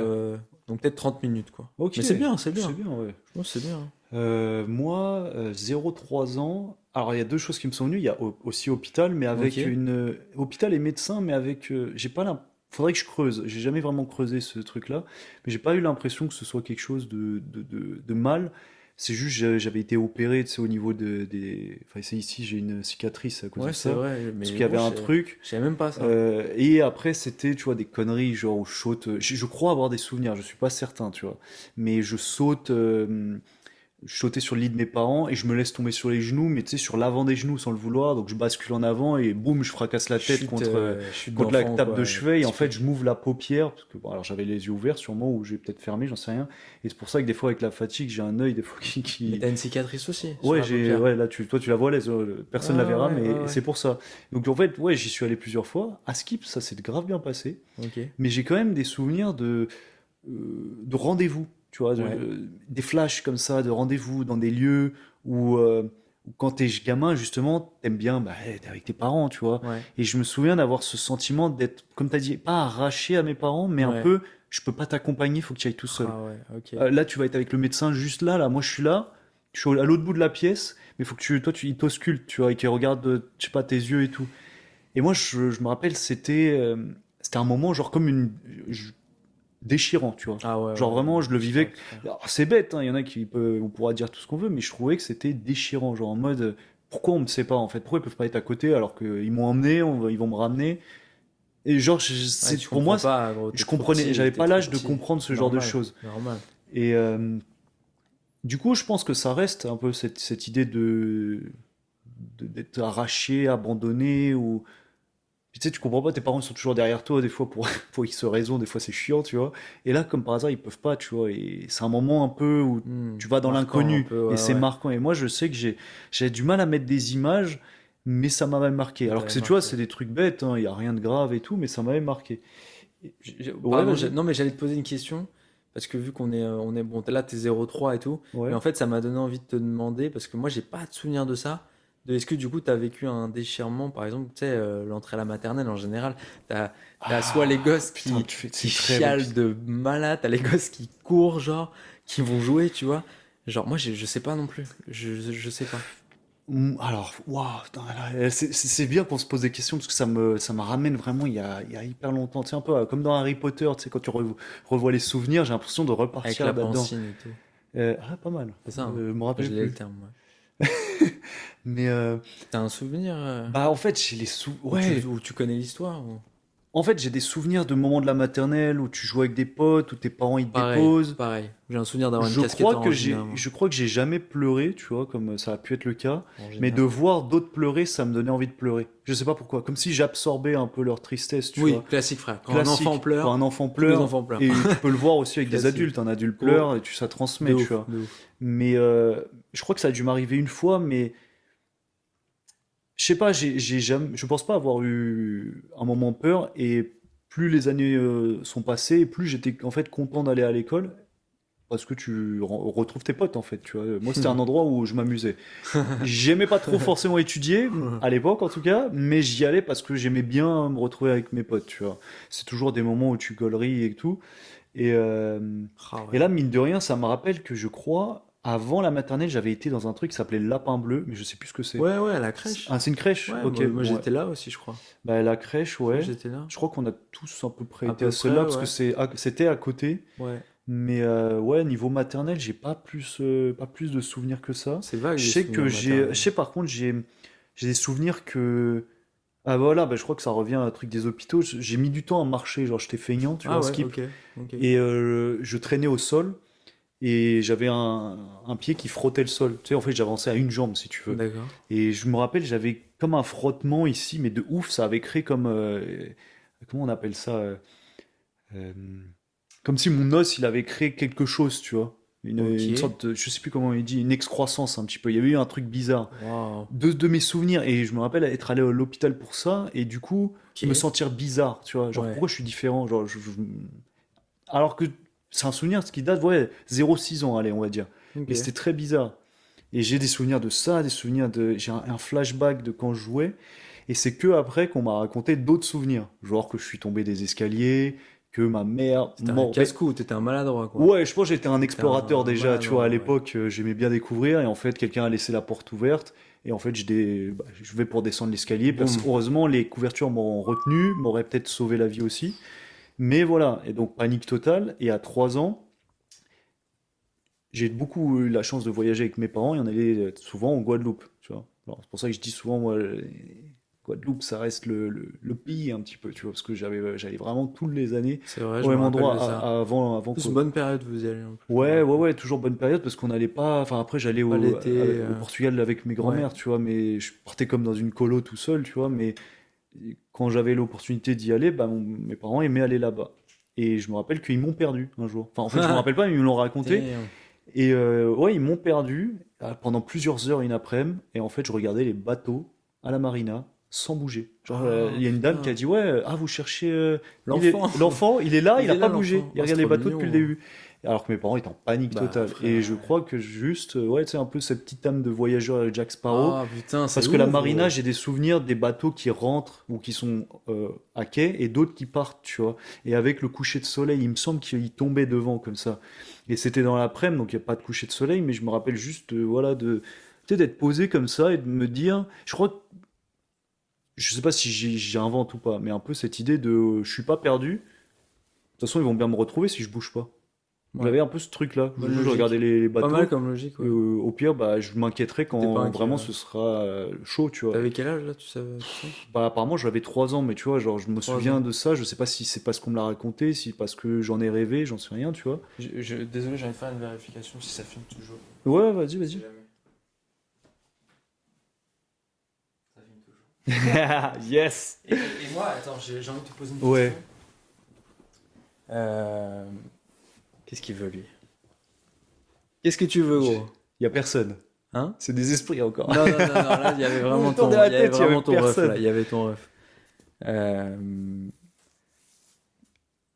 Donc peut-être 30 minutes, quoi. ok, Mais c'est bien, c'est c'est bien. bien, ouais. Je pense que c'est bien, hein. Moi, 0-3 ans. Alors, il y a deux choses qui me sont venues. Il y a aussi hôpital, mais avec Ok. une. Hôpital et médecin, mais avec. J'ai pas l'impression. Faudrait que je creuse. J'ai jamais vraiment creusé ce truc-là. Mais j'ai pas eu l'impression que ce soit quelque chose de mal. C'est juste, j'avais été opéré, tu sais, au niveau Enfin, c'est ici, j'ai une cicatrice à cause de Ouais, c'est ça. vrai, Parce mais qu'il y avait gros, un truc. je savais même pas ça. Et après, c'était, tu vois, des conneries, genre, où je saute. Je crois avoir des souvenirs, je suis pas certain, tu vois. Mais je saute. Je sautais sur le lit de mes parents et je me laisse tomber sur les genoux, mais tu sais, sur l'avant des genoux sans le vouloir. Donc je bascule en avant et boum, je fracasse la tête Chute contre la d'enfant, table quoi, de chevet. Et en fait, typique. je m'ouvre la paupière, parce que bon, alors j'avais les yeux ouverts sûrement, ou j'ai peut-être fermé, j'en sais rien. Et c'est pour ça que des fois, avec la fatigue, j'ai un œil des fois Mais t'as une cicatrice aussi sur Ouais, la paupière. ouais, là, toi, tu la vois, personne la Ah verra, ouais, mais ouais, ouais. c'est pour ça. Donc en fait, ouais, j'y suis allé plusieurs fois. À Skip, ça s'est grave bien passé. Ok. Mais j'ai quand même des souvenirs de rendez-vous, tu vois, Ouais. des flashs comme ça, de rendez-vous dans des lieux où quand t'es gamin, justement, t'aimes bien, bah, t'es avec tes parents, tu vois. Ouais. Et je me souviens d'avoir ce sentiment d'être, comme t'as dit, pas arraché à mes parents, mais un Ouais. peu, je peux pas t'accompagner, faut que tu ailles tout seul. Ah ouais, ok. Là, tu vas être avec le médecin juste là, moi je suis là, je suis à l'autre bout de la pièce, mais faut que il t'ausculte, tu vois, et qu'il regarde, je sais pas, tes yeux et tout. Et moi, je me rappelle, c'était un moment, genre, comme déchirant, tu vois. Ah ouais, Genre ouais, vraiment, je le je vivais. capte. Alors, c'est bête, hein, il y en a on pourra dire tout ce qu'on veut, mais je trouvais que c'était déchirant, genre en mode, pourquoi on me sait pas en fait? Pourquoi ils peuvent pas être à côté alors qu'ils m'ont emmené, ils vont me ramener? Et genre, Ouais, tu pour moi, comprends pas, gros, je t'es trop comprenais, petit, j'avais t'es pas trop l'âge de petit. comprendre ce genre de Normal, choses. normal. Et du coup, je pense que ça reste un peu cette idée d'être arraché, abandonné, ou puis tu sais, tu comprends pas, tes parents sont toujours derrière toi, des fois pour X raisons, des fois c'est chiant, tu vois. Et là, comme par hasard, ils peuvent pas, tu vois. Et c'est un moment un peu où tu vas dans Marquant un l'inconnu, peu, et ouais, c'est ouais. marquant. Et moi, je sais que j'ai du mal à mettre des images, mais ça m'avait marqué. Ça Alors que t'avait c'est, tu vois, marqué. c'est des trucs bêtes, hein, il y a rien de grave et tout, mais ça m'avait marqué. Ouais, Pardon, vas-y. non mais j'allais te poser une question, parce que vu on est bon, là t'es 0,3 et tout, mais Ouais. en fait ça m'a donné envie de te demander, parce que moi j'ai pas de souvenir de ça, est-ce que du coup t'as vécu un déchirement, par exemple, tu sais, l'entrée à la maternelle en général, t'as soit les Ah, gosses putain, qui c'est une très bonne chialent question. de malade, t'as les gosses qui courent, genre, qui vont jouer, tu vois, genre moi je sais pas non plus, je sais pas. Alors, waouh, putain, là, c'est bien qu'on se pose des questions parce que ça me ramène vraiment il y a hyper longtemps. Tu sais, un peu comme dans Harry Potter, tu sais, quand tu revois les souvenirs, j'ai l'impression de Avec repartir la là-dedans. pancine et tout, Pas mal. c'est ça, hein. Je me Je rappelle l'ai le plus. terme, ouais. Mais T'as un souvenir bah en fait j'ai ouais. où tu connais l'histoire ou... En fait j'ai des souvenirs de moments de la maternelle où tu joues avec des potes, où tes parents ils te Pareil, déposent. pareil. J'ai un souvenir d'avoir une casquette orangina, moi. Je crois que j'ai jamais pleuré, tu vois, comme ça a pu être le cas. Mais de Orangina. voir d'autres pleurer, ça me donnait envie de pleurer. Je sais pas pourquoi. Comme si j'absorbais un peu leur tristesse, tu Oui, vois. classique, frère. Quand un enfant Classique. Quand pleure, un enfant tous les pleure, enfants pleurent. et tu peux le voir aussi avec des Classique. adultes. Un adulte Oh, pleure et ça de transmet, tu ouf, vois. de ouf. Mais je crois que ça a dû m'arriver une fois, mais je sais pas, j'ai jamais, je pense pas avoir eu un moment peur. Et plus les années sont passées, plus j'étais en fait content d'aller à l'école. Parce que tu retrouves tes potes en fait, tu vois. Moi, c'était un endroit où je m'amusais. J'aimais pas trop forcément étudier, à l'époque en tout cas, mais j'y allais parce que j'aimais bien me retrouver avec mes potes, tu vois. C'est toujours des moments où tu gauleries et tout. Et, euh, Ah et ouais. là, mine de rien, ça me rappelle que je crois, avant la maternelle, j'avais été dans un truc qui s'appelait Lapin Bleu, mais je sais plus ce que c'est. Ouais, ouais, à la crèche. Ah, c'est une crèche? Ouais, Ok, moi bon, ouais. j'étais là aussi, je crois. Bah, la crèche, Je crois que ouais. j'étais là. Je crois qu'on a tous à peu près À été à peu celle-là près, parce que ouais. c'était à côté. Ouais. Mais ouais, niveau maternel, j'ai pas plus de souvenirs que ça. C'est vague Je les sais souvenirs que je maternels. sais par contre, j'ai des souvenirs que, ah voilà, bah, je crois que ça revient à un truc des hôpitaux. J'ai mis du temps à marcher, genre j'étais feignant, tu Ah vois, ouais, skip. ok, ok. Et je traînais au sol et j'avais un pied qui frottait le sol. Tu sais, en fait, j'avançais à une jambe, si tu veux. D'accord. Et je me rappelle, j'avais comme un frottement ici, mais de ouf, ça avait créé comme, comment on appelle ça? Euh, Comme si mon os, il avait créé quelque chose, tu vois. Ok. Une sorte de, je sais plus comment il dit, une excroissance un petit peu. Il y avait eu un truc bizarre. Waouh. De mes souvenirs, et je me rappelle être allé à l'hôpital pour ça, et du coup, me Ok. sentir bizarre, tu vois. Genre, Ouais. pourquoi je suis différent? Genre, alors que c'est un souvenir, ce qui date, ouais, 0,6 ans, allez, on va dire. Ok. Mais c'était très bizarre. Et j'ai des souvenirs de ça, des souvenirs de. J'ai un flashback de quand je jouais. Et c'est que après qu'on m'a raconté d'autres souvenirs. Genre que je suis tombé des escaliers, que ma mère C'était un m'aurait. casse-cou, t'étais un maladroit, quoi. Ouais, je pense que j'étais un T'étais explorateur un déjà, tu vois, à maladroit, ouais. l'époque, j'aimais bien découvrir, et en fait, quelqu'un a laissé la porte ouverte, et en fait, je vais pour descendre l'escalier, Boum. heureusement, les couvertures m'ont retenu, m'auraient peut-être sauvé la vie aussi, mais voilà, et donc panique totale, et à 3 ans, j'ai beaucoup eu la chance de voyager avec mes parents, et on allait souvent en Guadeloupe, tu vois. Alors, c'est pour ça que je dis souvent, moi, Guadeloupe, ça reste le pays un petit peu, tu vois, parce que j'allais vraiment toutes les années C'est vrai, au je me même rappelle endroit de ça. avant Plus que. une bonne période, vous y allez en plus, je me Ouais, ouais, rappelle. ouais, toujours bonne période parce qu'on n'allait pas. Enfin, après, j'allais Pas l'été. au Portugal avec mes Ouais. grands-mères, tu vois, mais je partais comme dans une colo tout seul, tu vois, mais quand j'avais l'opportunité d'y aller, bah, mes parents aimaient aller là-bas. Et je me rappelle qu'ils m'ont perdu un jour. Enfin, en fait, je me rappelle pas, mais ils me l'ont raconté. Damn. Et ouais, ils m'ont perdu pendant plusieurs heures une après-midi. Et en fait, je regardais les bateaux à la marina sans bouger. Genre, Ah, il y a une dame qui a putain. dit, ouais, ah, vous cherchez L'enfant. l'enfant, il est là, il Il a est pas là, bougé. l'enfant. Il Oh, c'est regarde les trop bateaux depuis le mignon. début. Alors que mes parents étaient en panique Bah, totale. frère, Et je ouais. crois que juste, ouais, c'est un peu cette petite âme de voyageur avec Jack Sparrow. Ah, putain, c'est Parce que la ouf, marina, gros. j'ai des souvenirs des bateaux qui rentrent ou qui sont à quai et d'autres qui partent, tu vois. Et avec le coucher de soleil, il me semble qu'il tombait devant comme ça. Et c'était dans l'après-midi, donc il n'y a pas de coucher de soleil, mais je me rappelle juste, voilà, tu sais, d'être posé comme ça et de me dire, je crois, je sais pas si j'invente ou pas, mais un peu cette idée de, je suis pas perdu. De toute façon, ils vont bien me retrouver si je bouge pas. Ouais, J'avais un peu ce truc-là. bonne Je regardais logique. les Pas mal bateaux. comme logique, Et, ouais. au pire, bah, je m'inquiéterais T'es pas quand inquiet, vraiment ouais. ce sera chaud, tu vois. T'avais quel âge là, tu savais, tu sais? Bah, apparemment, j'avais 3 ans, mais tu vois, genre, je me 3 souviens ans. de ça. Je sais pas si c'est parce qu'on me l'a raconté, si parce que j'en ai rêvé, j'en sais rien, tu vois. Désolé, j'arrive de faire une vérification si ça filme toujours. Ouais, vas-y, Si vas-y. jamais. Ça filme toujours. Yes! Et moi, attends, j'ai envie de te poser une Ouais. question. Euh, Qu'est-ce qu'il veut lui? Qu'est-ce que tu veux, gros? Y a personne. Hein? C'est des esprits encore. Non, non, non, non, là, il y avait Vous vraiment me tournez la il y avait tête, il y avait vraiment ton ref, là. personne. Il y avait ton ref. Euh,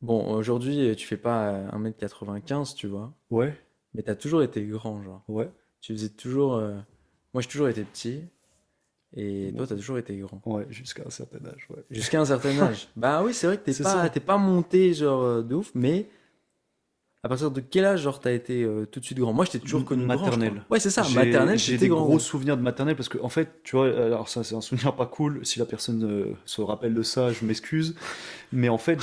Bon, aujourd'hui, tu fais pas 1,95 m, tu vois. Ouais, Mais t'as toujours été grand, genre. ouais. Tu faisais toujours. Moi, j'ai toujours été petit. Et toi, Bon, t'as toujours été grand. ouais, jusqu'à un certain âge, ouais. Jusqu'à un certain âge. Bah oui, c'est vrai que C'est ça. t'es pas monté, genre, de ouf. Mais à partir de quel âge, genre, t'as été tout de suite grand? Moi, je t'ai toujours connu grand, je crois. Maternelle. Ouais, c'est ça. Maternelle, J'ai t'étais des grand, gros gros. souvenirs de maternelle parce que, en fait, tu vois, alors ça, c'est un souvenir pas cool. Si la personne se rappelle de ça, je m'excuse. Mais en fait,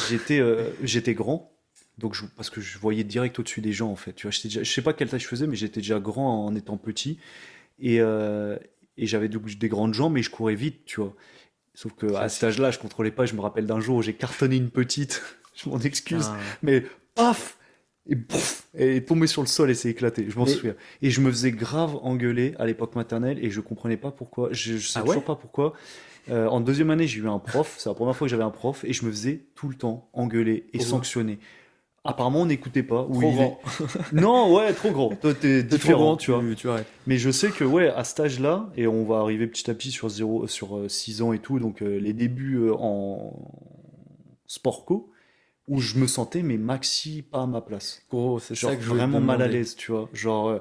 j'étais grand. Donc, parce que je voyais direct au-dessus des gens, en fait. Tu vois, je sais pas quelle taille je faisais, mais j'étais déjà grand en étant petit. Et, euh, et j'avais des grandes jambes, mais je courais vite, tu vois. Sauf que à cet Classique. âge-là, je contrôlais pas. Je me rappelle d'un jour où j'ai cartonné une petite. Je m'en excuse. Putain. Mais paf! Et pouf! Elle est tombée sur le sol et s'est éclatée. Je m'en Mais. souviens. Et je me faisais grave engueuler à l'époque maternelle et je comprenais pas pourquoi. Je sais Ah toujours ouais? pas pourquoi. En deuxième année, j'ai eu un prof. C'est la première fois que j'avais un prof et je me faisais tout le temps engueuler et Pourquoi? sanctionner. Apparemment, on n'écoutait pas. Ou Trop grand. Non, ouais, trop grand. Toi, t'es T'es trop différent, grand, tu vois. tu arrêtes. Mais je sais que, ouais, à cet âge-là, et on va arriver petit à petit sur 6 ans et tout, donc les débuts sport co, où je me sentais, mais maxi pas à ma place. Gros, c'est ça Genre que je voulais te vraiment mal à demander. l'aise, tu vois. Genre,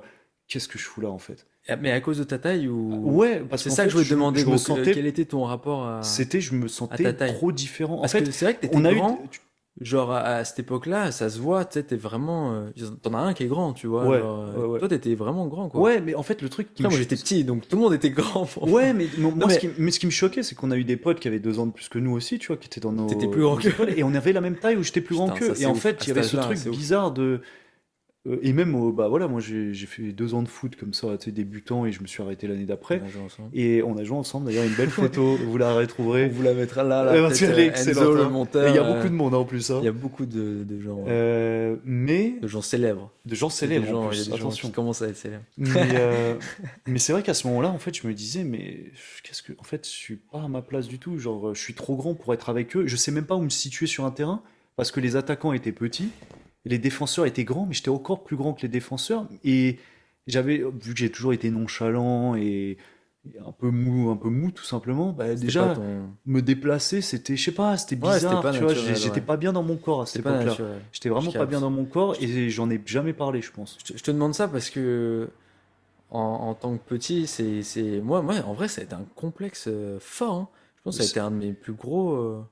qu'est-ce que je fous là en fait? Mais à cause de ta taille ou... Ouais, parce C'est qu'en ça que je fait, voulais te demander. je ressentais, Quel était ton rapport je me à ta sentais taille? trop différent. En Parce que fait, c'est vrai que t'étais on a eu, grand, genre à cette époque-là, ça se voit, tu sais, t'es vraiment... T'en as un qui est grand, tu vois, ouais, genre... ouais, ouais. toi, t'étais vraiment grand, quoi. Ouais, mais en fait, le truc qui Après, me, moi, j'étais petit, donc tout le monde était grand pour moi. ouais, mais Non, moi, mais ce qui me choquait, c'est qu'on a eu des potes qui avaient 2 ans de plus que nous aussi, tu vois, qui étaient dans t'étais plus nos grand que... écoles, et on avait la même taille où j'étais plus grand Putain, ça, qu'eux. Et c'est en ouf. fait, À il y cet avait ce âge-là, truc c'est ouf. bizarre de, et même, bah voilà, moi j'ai fait 2 ans de foot comme ça, tu sais, débutant, et je me suis arrêté l'année On d'après. a joué ensemble. Et on a joué ensemble, d'ailleurs, une belle photo, vous la On retrouverez. vous la mettra là, là, Parce peut-être qu'elle est Enzo, excellente, le hein. Et il y monteur. a beaucoup de monde hein, en plus, Il hein. y a beaucoup Mais de gens célèbres. de gens Il y a des célèbres en gens, il y a plus, des gens qui attention. commencent à être célèbres. Mais, mais c'est vrai qu'à ce moment-là, en fait, je me disais, mais qu'est-ce que. En fait, je suis pas à ma place du tout. Genre, je suis trop grand pour être avec eux. Je sais même pas où me situer sur un terrain parce que les attaquants étaient petits, les défenseurs étaient grands, mais j'étais encore plus grand que les défenseurs. Et vu que j'ai toujours été nonchalant et un peu mou tout simplement, bah C'était pas déjà, ton... me déplacer, c'était, je sais pas, c'était Ouais, c'était bizarre, pas tu vois. naturel, J'étais ouais. pas bien dans mon corps à cette C'était pas époque-là. naturel. J'étais Je vraiment pas bien capte. dans mon corps et j'en ai jamais parlé, je pense. Je te demande ça parce que en tant que petit, moi, en vrai, ça a été un complexe fort, hein. Je pense que ça a été un de mes plus gros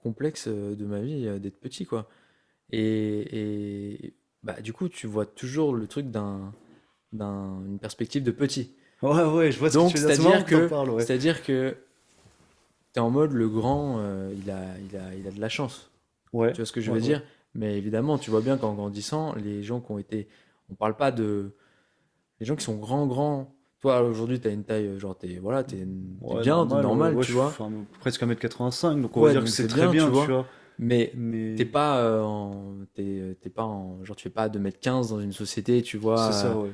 complexes de ma vie d'être petit, quoi. Et bah, du coup, tu vois toujours le truc une perspective de petit. Ouais, ouais, je vois ce que tu Donc, veux dire. C'est marrant c'est-à-dire que t'en que, parles, ouais. c'est-à-dire que t'es en mode le grand, il a de la chance. Ouais, Tu vois ce que je ouais, veux ouais. dire? Mais évidemment, tu vois bien qu'en grandissant, les gens qui ont été, on parle pas de, les gens qui sont grands. Toi, aujourd'hui, t'as une taille, genre, t'es Ouais, bien, t'es normal, ouais, normal, ouais, tu vois. presque 1m85, donc on va Ouais, dire que donc c'est c'est très bien, tu bien, tu vois. vois. Mais Mais t'es pas en, genre, tu fais pas 2,15 m dans une société, tu vois. c'est ça, ouais.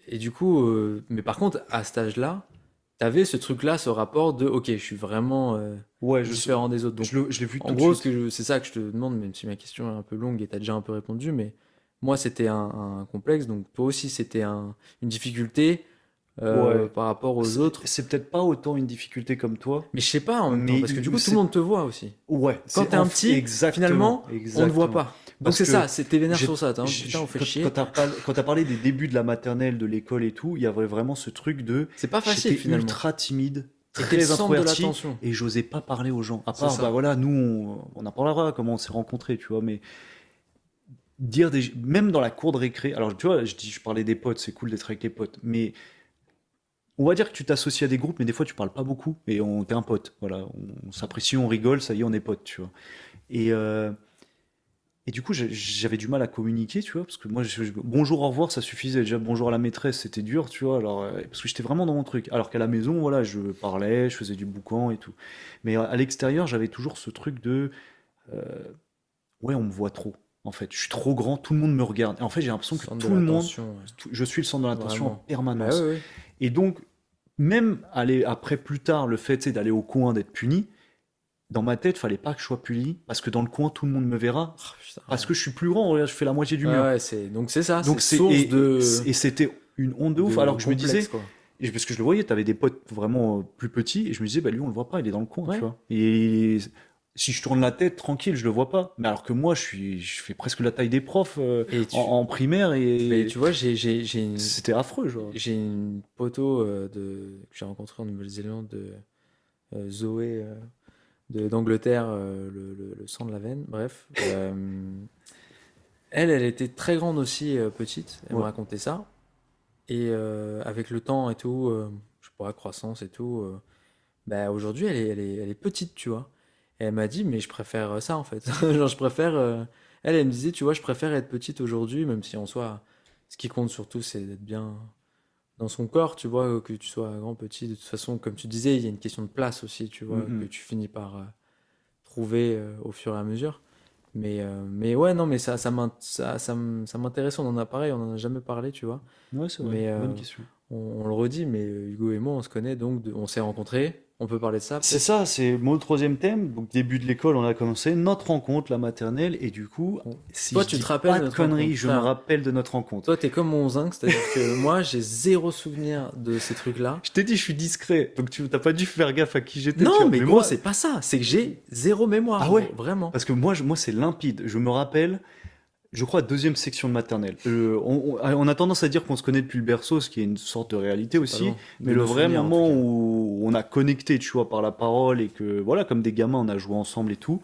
Et du coup, mais par contre, à cet âge-là, t'avais ce truc-là, ce rapport de, ok, je suis vraiment Ouais, différent des autres. Donc, je l'ai vu en tout de gros, suite. c'est ça que je te demande, même si ma question est un peu longue et t'as déjà un peu répondu, mais moi, c'était un complexe, donc toi aussi, c'était une difficulté Ouais. par rapport aux autres. C'est peut-être pas autant une difficulté comme toi, Mais je sais pas en même temps, mais parce que du coup, tout le c'est. monde te voit aussi. Ouais, Quand t'es un petit, exactement, finalement, on ne voit exactement. pas. Donc Parce c'est que ça, t'es vénère j'ai, sur ça, putain, on fait chier. quand t'as parlé des débuts de la maternelle, de l'école et tout, il y avait vraiment ce truc de. C'est pas facile J'étais finalement. ultra timide, Et t'es le très centre de introverti, l'attention. et j'osais pas parler aux gens. À C'est part, bah ça. voilà, nous, on en parlera, comment on s'est rencontrés, tu vois, mais même dans la cour de récré, alors tu vois, je parlais des potes, c'est cool d'être avec les potes, mais on va dire que tu t'associes à des groupes, mais des fois tu parles pas beaucoup, et t'es un pote, voilà, on s'apprécie, on rigole, ça y est, on est potes, tu vois. Et, euh, et du coup, j'avais du mal à communiquer, tu vois, parce que moi, bonjour, au revoir, ça suffisait. Déjà, bonjour à la maîtresse, c'était dur, tu vois, alors, parce que j'étais vraiment dans mon truc. Alors qu'à la maison, voilà, je parlais, je faisais du boucan et tout. Mais à l'extérieur, j'avais toujours ce truc de, euh, ouais, on me voit trop, en fait. Je suis trop grand, tout le monde me regarde. Et en fait, j'ai l'impression que Centre de tout le monde, l'attention, ouais. je suis le centre de l'attention en Vraiment. Bah permanence. oui, oui. Et donc, même après plus tard, le fait, c'est d'aller au coin, d'être puni, dans ma tête, fallait pas que je sois puni, parce que dans le coin, tout le monde me verra, Oh, putain, parce ouais. que je suis plus grand, regarde, je fais la moitié du Ouais, mur. ouais, donc c'est ça, c'est Donc source et c'était une honte de ouf, alors que je me complexe, disais, quoi. parce que je le voyais, t'avais des potes vraiment plus petits, et je me disais, bah lui on le voit pas, il est dans le coin, tu Ouais. vois. Et si je tourne la tête tranquille, je le vois pas. Mais alors que moi, je fais presque la taille des profs Et en primaire, mais et tu vois, c'était affreux, genre. j'ai une poteau que j'ai rencontrée en Nouvelle-Zélande, Zoé d'Angleterre, le sang de la veine, bref. Elle était très grande aussi, petite, elle me Ouais. racontait ça. Et avec le temps et tout, je sais pas, croissance et tout, bah aujourd'hui elle est petite, tu vois. Et elle m'a dit, mais je préfère ça en fait. Genre, je préfère. Elle me disait, tu vois, je préfère être petite aujourd'hui, même si en soi, ce qui compte surtout, c'est d'être bien dans son corps, tu vois, que tu sois grand, petit. De toute façon, comme tu disais, il y a une question de place aussi, tu vois, que Mhm. tu finis par trouver au fur et à mesure. Mais ouais, non, mais ça m'intéresse, on en a pareil, on en a jamais parlé, tu vois. Ouais, c'est vrai, Mais bonne question. on le redit, mais Hugo et moi, on se connaît, donc on s'est rencontrés. On peut parler de ça, C'est peut-être? ça, c'est mon troisième thème. Donc, début de l'école, on a commencé notre rencontre, la maternelle. Et du coup, si Toi, je tu dis te rappelles pas de de notre conneries, rencontre, je me frère. rappelle de notre rencontre. Toi, t'es comme mon zinc, c'est-à-dire que moi, j'ai zéro souvenir de ces trucs-là. Je t'ai dit, je suis discret. Donc, tu t'as pas dû faire gaffe à qui j'étais. tu Non, vois. mais Mais gros, moi, c'est pas ça. C'est que j'ai zéro mémoire, ah ouais, gros, vraiment. parce que moi, c'est limpide. Je me rappelle, je crois, deuxième section de maternelle. On a tendance à dire qu'on se connaît depuis le berceau, ce qui est une sorte de réalité Pas aussi. loin. Mais De le nos vrai souvenirs, en moment tout cas. où on a connecté, tu vois, par la parole et que, voilà, comme des gamins, on a joué ensemble et tout.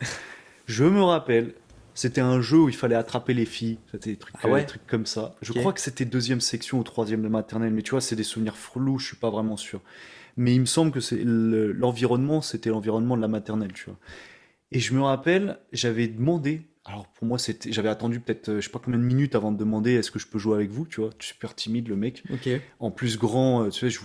Je me rappelle, c'était un jeu où il fallait attraper les filles. C'était Ah ouais? des trucs comme ça. Je Ok. crois que c'était deuxième section ou troisième de maternelle, mais tu vois, c'est des souvenirs flous, je suis pas vraiment sûr. Mais il me semble que l'environnement, c'était l'environnement de la maternelle, tu vois. Et je me rappelle, j'avais demandé, alors pour moi, j'avais attendu peut-être, je sais pas combien de minutes avant de demander est-ce que je peux jouer avec vous, tu vois, super timide le mec. Ok. En plus grand, tu sais,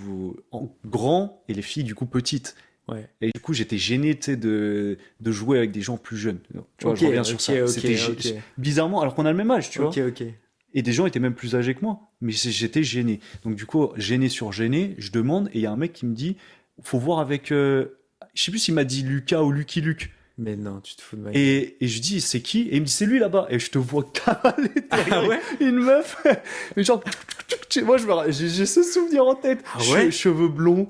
grand et les filles du coup petites. Ouais. Et du coup, j'étais gêné, tu sais, de jouer avec des gens plus jeunes. Tu vois, Ok, je reviens sur ok, ça. ok, C'était ok. bizarrement, alors qu'on a le même âge, tu vois. Ok, ok. Et des gens étaient même plus âgés que moi. Mais j'étais gêné. Donc du coup, gêné sur gêné, je demande et il y a un mec qui me dit, faut voir avec, je sais plus s'il m'a dit Lucas ou Lucky Luke. Mais non, tu te fous de ma gueule. Et je dis, c'est qui? Et il me dit, c'est lui là-bas. Et je te vois cavaler Ah ouais? une meuf. Mais genre, moi, j'ai ce souvenir en tête. Ah ouais? Cheveux blonds,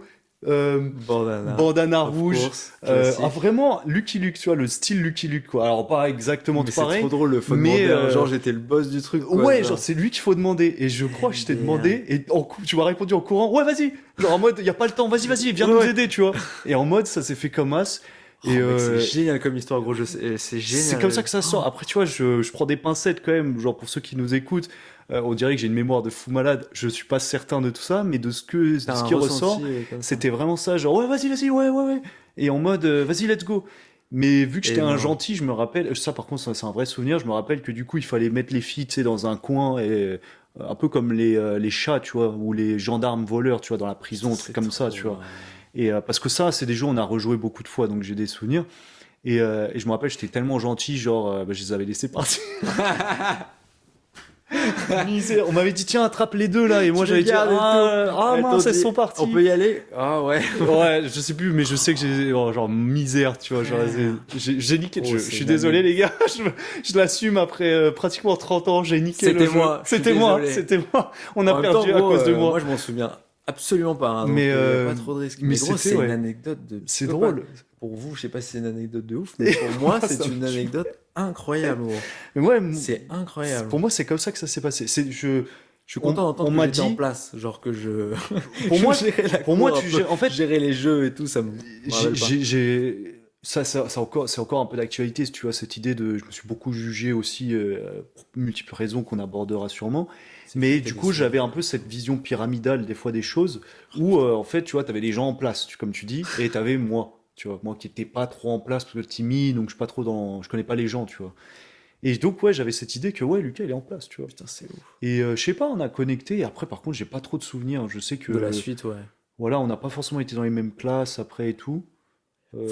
Bandana. bandana Of rouge. course, classique. Vraiment, Lucky Luke, tu vois, le style Lucky Luke, quoi. Alors, pas exactement Mais tout c'est pareil. trop drôle, faut mais, demander, genre j'étais le boss du truc, quoi, Ouais, genre. genre, c'est lui qu'il faut demander. Et je crois que je t'ai MDR. demandé. Et tu m'as répondu en courant. Ouais, vas-y. Genre, en mode, y a pas le temps. Vas-y, viens Ouais, nous ouais. aider, tu vois. Et en mode, ça s'est fait comme as. Oh, Et, mec, c'est génial comme histoire, gros, c'est génial. c'est comme ça que ça sort. Après, tu vois, je prends des pincettes quand même, genre pour ceux qui nous écoutent. On dirait que j'ai une mémoire de fou malade. Je suis pas certain de tout ça, mais de ce T'as un qui ressort, ressenti, comme ça. c'était vraiment ça. Genre, ouais, vas-y, ouais. Et en mode, vas-y, let's go. Mais vu que Et j'étais un non. gentil, je me rappelle, ça par contre, ça, c'est un vrai souvenir, je me rappelle que du coup, il fallait mettre les filles, tu sais, dans un coin, et un peu comme les chats, tu vois, ou les gendarmes voleurs, tu vois, dans la prison, un truc comme ça, tu vois. Et parce que ça, c'est des jeux, on a rejoué beaucoup de fois, donc j'ai des souvenirs. Et je me rappelle, j'étais tellement gentil, genre, je les avais laissés partir. Misère. On m'avait dit, tiens, attrape les deux là, et moi Tu j'avais les dit, gardes et tout. mince, elles Attends, sont parties. On peut y aller? Ah ouais. Ouais, je sais plus, mais je sais que j'ai genre misère, tu vois, genre j'ai niqué. Oh, Je c'est suis jamais- désolé les gars, je l'assume après pratiquement 30 ans, j'ai niqué le C'était jeu. moi, je suis désolé. C'était moi. On a En même perdu temps, à gros, cause de moi. Moi, je m'en souviens absolument pas, hein, donc Mais, y a pas trop de risques. mais Mais gros, c'était, c'est ouais. une anecdote de C'est psychopathe. drôle. Pour vous, je sais pas si c'est une anecdote de ouf, mais pour moi, Ça c'est me une tue. anecdote incroyable, gros. Mais ouais, C'est incroyable. pour moi c'est comme ça que ça s'est passé. Je suis content d'entendre on que m'a j'étais en dit, place, genre que je. pour je moi, gérais la pour moi cour tu un peu, gères, en fait, gérer les jeux et tout, ça me. rappelle pas. c'est encore un peu d'actualité, si tu vois, cette idée de, je me suis beaucoup jugé aussi, pour multiples raisons qu'on abordera sûrement. Mais fou, du t'as coup, des j'avais un peu cette vision pyramidale des fois des choses où, en fait, tu vois, t'avais des gens en place, comme tu dis, et t'avais moi, tu vois, moi qui étais pas trop en place, parce que timide, donc je suis pas trop je connais pas les gens, tu vois. Et donc, ouais, j'avais cette idée que, ouais, Lucas, il est en place, tu vois. Putain, c'est ouf. Et je sais pas, on a connecté, et après, par contre, j'ai pas trop de souvenirs. Je sais que, De la suite, ouais. voilà, on n'a pas forcément été dans les mêmes classes après et tout.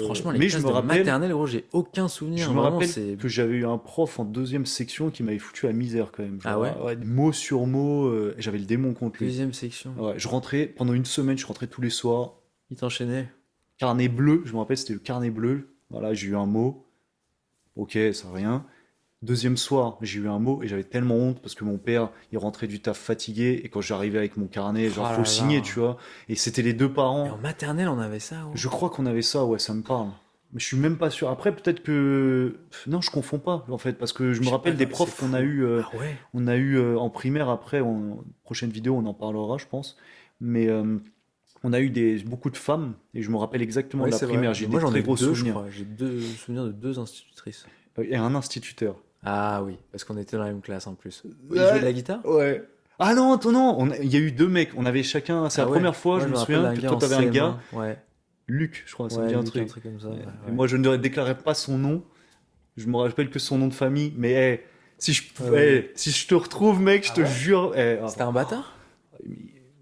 Franchement, les mais classes je me de rappelle, maternelle, gros, j'ai aucun souvenir. je me Vraiment, rappelle c'est. que j'avais eu un prof en deuxième section qui m'avait foutu à la misère quand même. Ah ouais? Mot sur mot, et j'avais le démon contre lui. Deuxième section. Ouais, je rentrais pendant une semaine, je rentrais tous les soirs. Il t'enchaînait. Carnet bleu, je me rappelle, c'était le carnet bleu. Voilà, j'ai eu un mot. Ok, ça rien. Deuxième soir, j'ai eu un mot et j'avais tellement honte parce que mon père, il rentrait du taf fatigué et quand j'arrivais avec mon carnet, genre Oh faut là signer, là. tu vois. Et c'était les deux Et parents. en maternelle, on avait ça, gros. Je crois qu'on avait ça, ouais, ça me parle. Mais je suis même pas sûr. Après, peut-être que. Non, je confonds pas, en fait, parce que je me sais rappelle pas, des c'est profs qu'on fou. a eu, Ah ouais. on a eu en primaire après, prochaine vidéo, on en parlera, je pense. Mais on a eu beaucoup de femmes, et je me rappelle exactement Ouais, de la c'est vrai. primaire. J'ai Moi, des j'en très ai gros deux, je souvenirs. crois. J'ai deux souvenirs de deux institutrices. Et un instituteur. Ah oui, parce qu'on était dans la même classe en plus. Ils Ouais. jouaient de la guitare? Ouais. Ah non, attends, non, il y a eu deux mecs, on avait chacun, c'est Ah la ouais. première fois, Moi, je me rappelle souviens, d'un que gars toi en t'avais un gars, CM1. Ouais. Luc, je crois, ça me Ouais, dit un Luc, truc. comme ça. Ouais. Ouais, Et ouais. moi, je ne déclarais pas son nom, je me rappelle que son nom de famille, mais hey, Ouais. si je te retrouve, mec, je te jure. C'était un bâtard? Mais-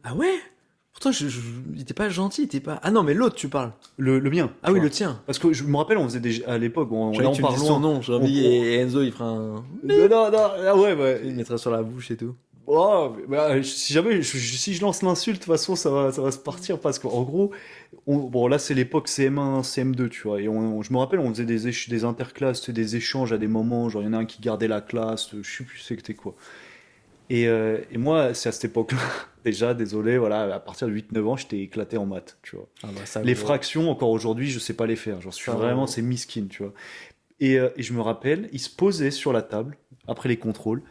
Ah ouais? Pourtant, il était pas gentil, il était pas. Ah non, mais l'autre, tu parles. Le mien. Ah tu oui, vois. le tien. Parce que je me rappelle, on faisait à l'époque, on J'avais en que tu me dises son parlant. nom. J'ai envie, et Enzo, il fera un. Non, ah ouais, Il mettra sur la bouche et tout. Oh, si jamais, si je lance l'insulte, de toute façon, ça va se partir parce qu'en gros, bon, là, c'est l'époque CM1, CM2, tu vois. Et je me rappelle, on faisait des interclasses, tu sais, des échanges à des moments. Genre, il y en a un qui gardait la classe, je sais plus c'était quoi. Et moi, c'est à cette époque-là, déjà, désolé, voilà, à partir de 8-9 ans, j'étais éclaté en maths, tu vois. Ah bah ça, Les gros. fractions, encore aujourd'hui, je sais pas les faire. J'en suis Ça, vraiment, gros. c'est miskin, tu vois. Et je me rappelle, il se posait sur la table, après les contrôles,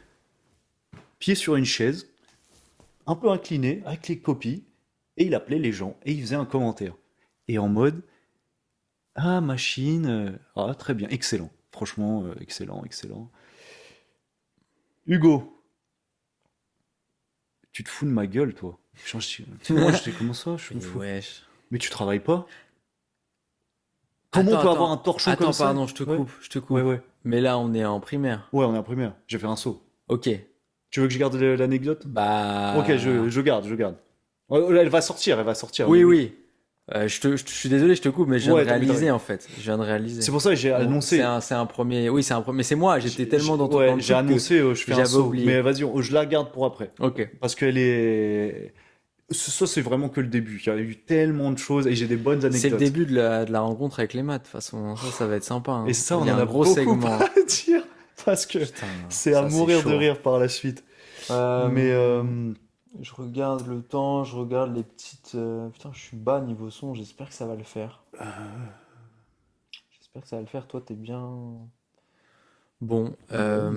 pied sur une chaise, un peu incliné, avec les copies, et il appelait les gens, et il faisait un commentaire. Et en mode, ah, machine, ah, très bien, excellent. Franchement, excellent, excellent. Hugo, tu te fous de ma gueule, toi. Tu sais, moi, j'étais comment ça, je me Mais fous. wesh. Mais tu travailles pas? Comment on Attends, peut avoir un attends. torchon comme Attends, ça? pardon, je te Ouais, coupe, je te ouais, coupe. ouais. Mais là, on est en primaire. Ouais, on est en première. J'ai fait un saut. Ok. Tu veux que je garde l'anecdote? Ok, Bah. je garde, je garde. Elle va sortir. Oui, oui. Je suis désolé, je te coupe, mais je viens de Ouais, t'as réaliser vu. en fait. Je viens de C'est réaliser. pour ça que j'ai Donc annoncé. c'est un premier. Oui, c'est un premier. Mais c'est moi. J'étais tellement dans Ouais, le j'ai truc que annoncé, je fais un j'avais saut. Mais oublié. vas-y, je la garde pour après. Ok. Parce qu'elle est. Ça, c'est vraiment que le début. Il y a eu tellement de choses et j'ai des bonnes C'est le anecdotes. début de la rencontre avec les maths. De toute façon, ça va être sympa, Et hein. ça, Il on y a en un a gros beaucoup segment. à dire. Parce que Putain, c'est à ça c'est mourir de chaud. rire par la suite. Mais Je regarde le temps, je regarde les petites. Putain, je suis bas niveau son, j'espère que ça va le faire. J'espère que ça va le faire. Toi, t'es bien. Bon, bon, bah.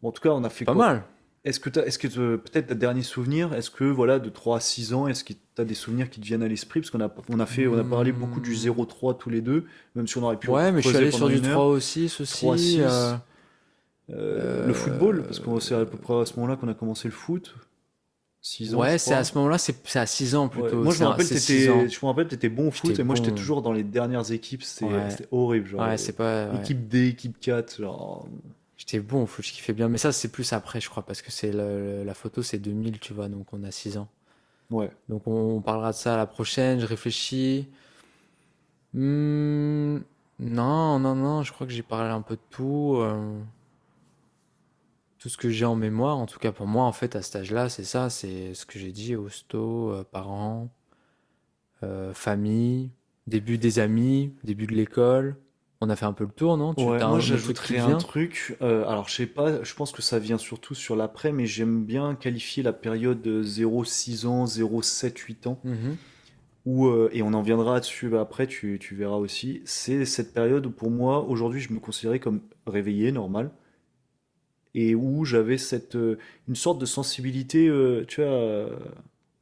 Bon, en tout cas, on a fait pas quoi? mal. Peut-être ta dernier souvenir, est-ce que voilà, de 3 à 6 ans, est-ce que tu as des souvenirs qui te viennent à l'esprit? Parce on a parlé beaucoup du Hmm, 0-3 tous les deux, même si on aurait pu Ouais, encore mais je suis creuser allé sur pendant du une heure. 3 aussi, ceci. 3-6. Le football, parce que c'est à peu Euh, près à ce moment-là qu'on a commencé le foot. 6 ans, je Ouais, c'est à crois. ce moment-là, c'est à 6 ans Ouais. plutôt. Moi, C'est 6 ans. je me rappelle, t'étais bon au J'étais foot, et moi, j'étais bon. toujours dans les dernières équipes. Ouais, C'était horrible, genre, ouais, c'est pas. Ouais. équipe D, équipe 4, genre. J'étais bon au foot, je kiffais bien. Mais ça, c'est plus après, je crois, parce que c'est la photo, c'est 2000, tu vois, donc on a 6 ans. Ouais. Donc on parlera de ça à la prochaine, je réfléchis. Hmm, non, non, non, je crois que j'ai parlé un peu de tout. Tout ce que j'ai en mémoire, en tout cas pour moi, en fait, à cet âge-là, c'est ça, c'est ce que j'ai dit, hosto, parents, famille, début des amis, début de l'école. On a fait un peu le tour, non? Ouais, T'as moi un autre truc qui j'ajouterais te un vient? truc. Alors je sais pas, je pense que ça vient surtout sur l'après, mais j'aime bien qualifier la période de 0-6 ans, 0-7-8 ans, Mhm. où, et on en viendra dessus après, tu verras aussi. C'est cette période où pour moi, aujourd'hui, je me considérais comme réveillé, normal, et où j'avais une sorte de sensibilité, tu vois,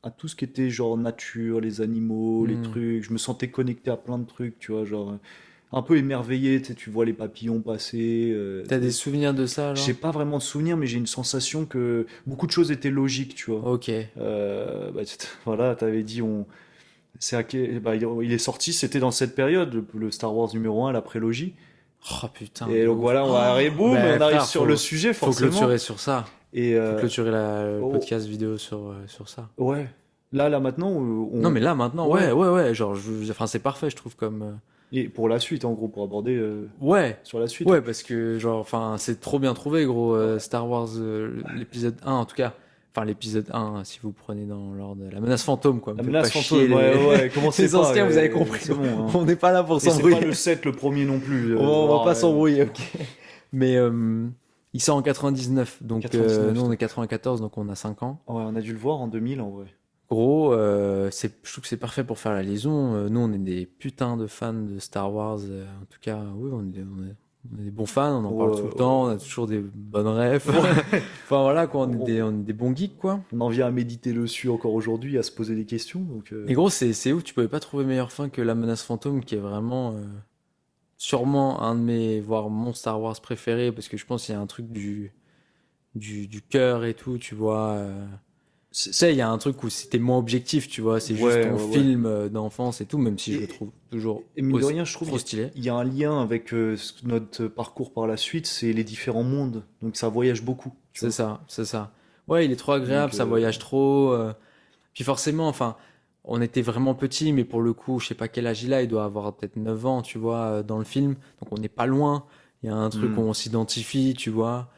à tout ce qui était genre nature, les animaux, les Hmm. trucs. Je me sentais connecté à plein de trucs, tu vois, genre un peu émerveillé, tu sais, tu vois les papillons passer. T'as des souvenirs de ça, J'ai genre? pas vraiment de souvenir, mais j'ai une sensation que beaucoup de choses étaient logiques, tu vois. Ok. Voilà, t'avais dit, il est sorti, c'était dans cette période, le Star Wars numéro 1, la prélogie. Oh putain, Et de donc ouf. voilà, on va arriver, Oh, boum, et ben on arrive frère, sur le sujet, faut forcément. clôturer sur ça. Et Faut clôturer le oh, podcast vidéo sur ça. ouais, là maintenant, Non, mais là, maintenant, ouais, ouais, ouais, ouais, genre, enfin, c'est parfait, je trouve, comme. et pour la suite, en gros, pour aborder Ouais, sur la suite. ouais, parce que, genre, enfin, c'est trop bien trouvé, gros, Ouais. Star Wars, l'épisode 1, en tout cas. Enfin, l'épisode 1, si vous prenez dans l'ordre. La menace fantôme, quoi. Me La faites pas menace chier, fantôme, ouais, ouais, commencez les pas, anciens, vous avez compris. c'est bon, hein. On n'est pas là pour Et c'est pas s'embrouiller. le 7 le premier non plus. On va pas Ouais, s'embrouiller, ok. Mais il sort en 99, donc 99, nous, on putain. est 94, donc on a 5 ans. Ouais, on a dû le voir en 2000 en vrai. Gros, je trouve que c'est parfait pour faire la liaison. Nous, on est des putains de fans de Star Wars. En tout cas, oui, on est des bons fans, on en parle Ouais, tout le temps, on a toujours des bonnes refs. Enfin voilà, quoi, on, on est des bons geeks, quoi. on en vient à méditer dessus encore aujourd'hui, à se poser des questions. Donc, Et gros, c'est ouf, tu pouvais pas trouver meilleure fin que La Menace Fantôme, qui est vraiment sûrement un de mes, voire mon Star Wars préféré, parce que je pense qu'il y a un truc du cœur et tout, tu vois. Tu sais, il y a un truc où c'était moins objectif, tu vois, c'est juste ouais, ton ouais, ouais. film d'enfance et tout, même si je le Et, trouve toujours et mine de rien, je trouve trop stylé. il y a un lien avec notre parcours par la suite, c'est les différents mondes. Donc ça voyage beaucoup, tu C'est vois. ça, c'est ça. Ouais, il est trop agréable, Donc, ça voyage trop. Puis forcément, enfin, on était vraiment petits, mais pour le coup, je sais pas quel âge il doit avoir peut-être 9 ans, tu vois, dans le film. Donc on n'est pas loin. Il y a un truc où hmm. on s'identifie, tu vois.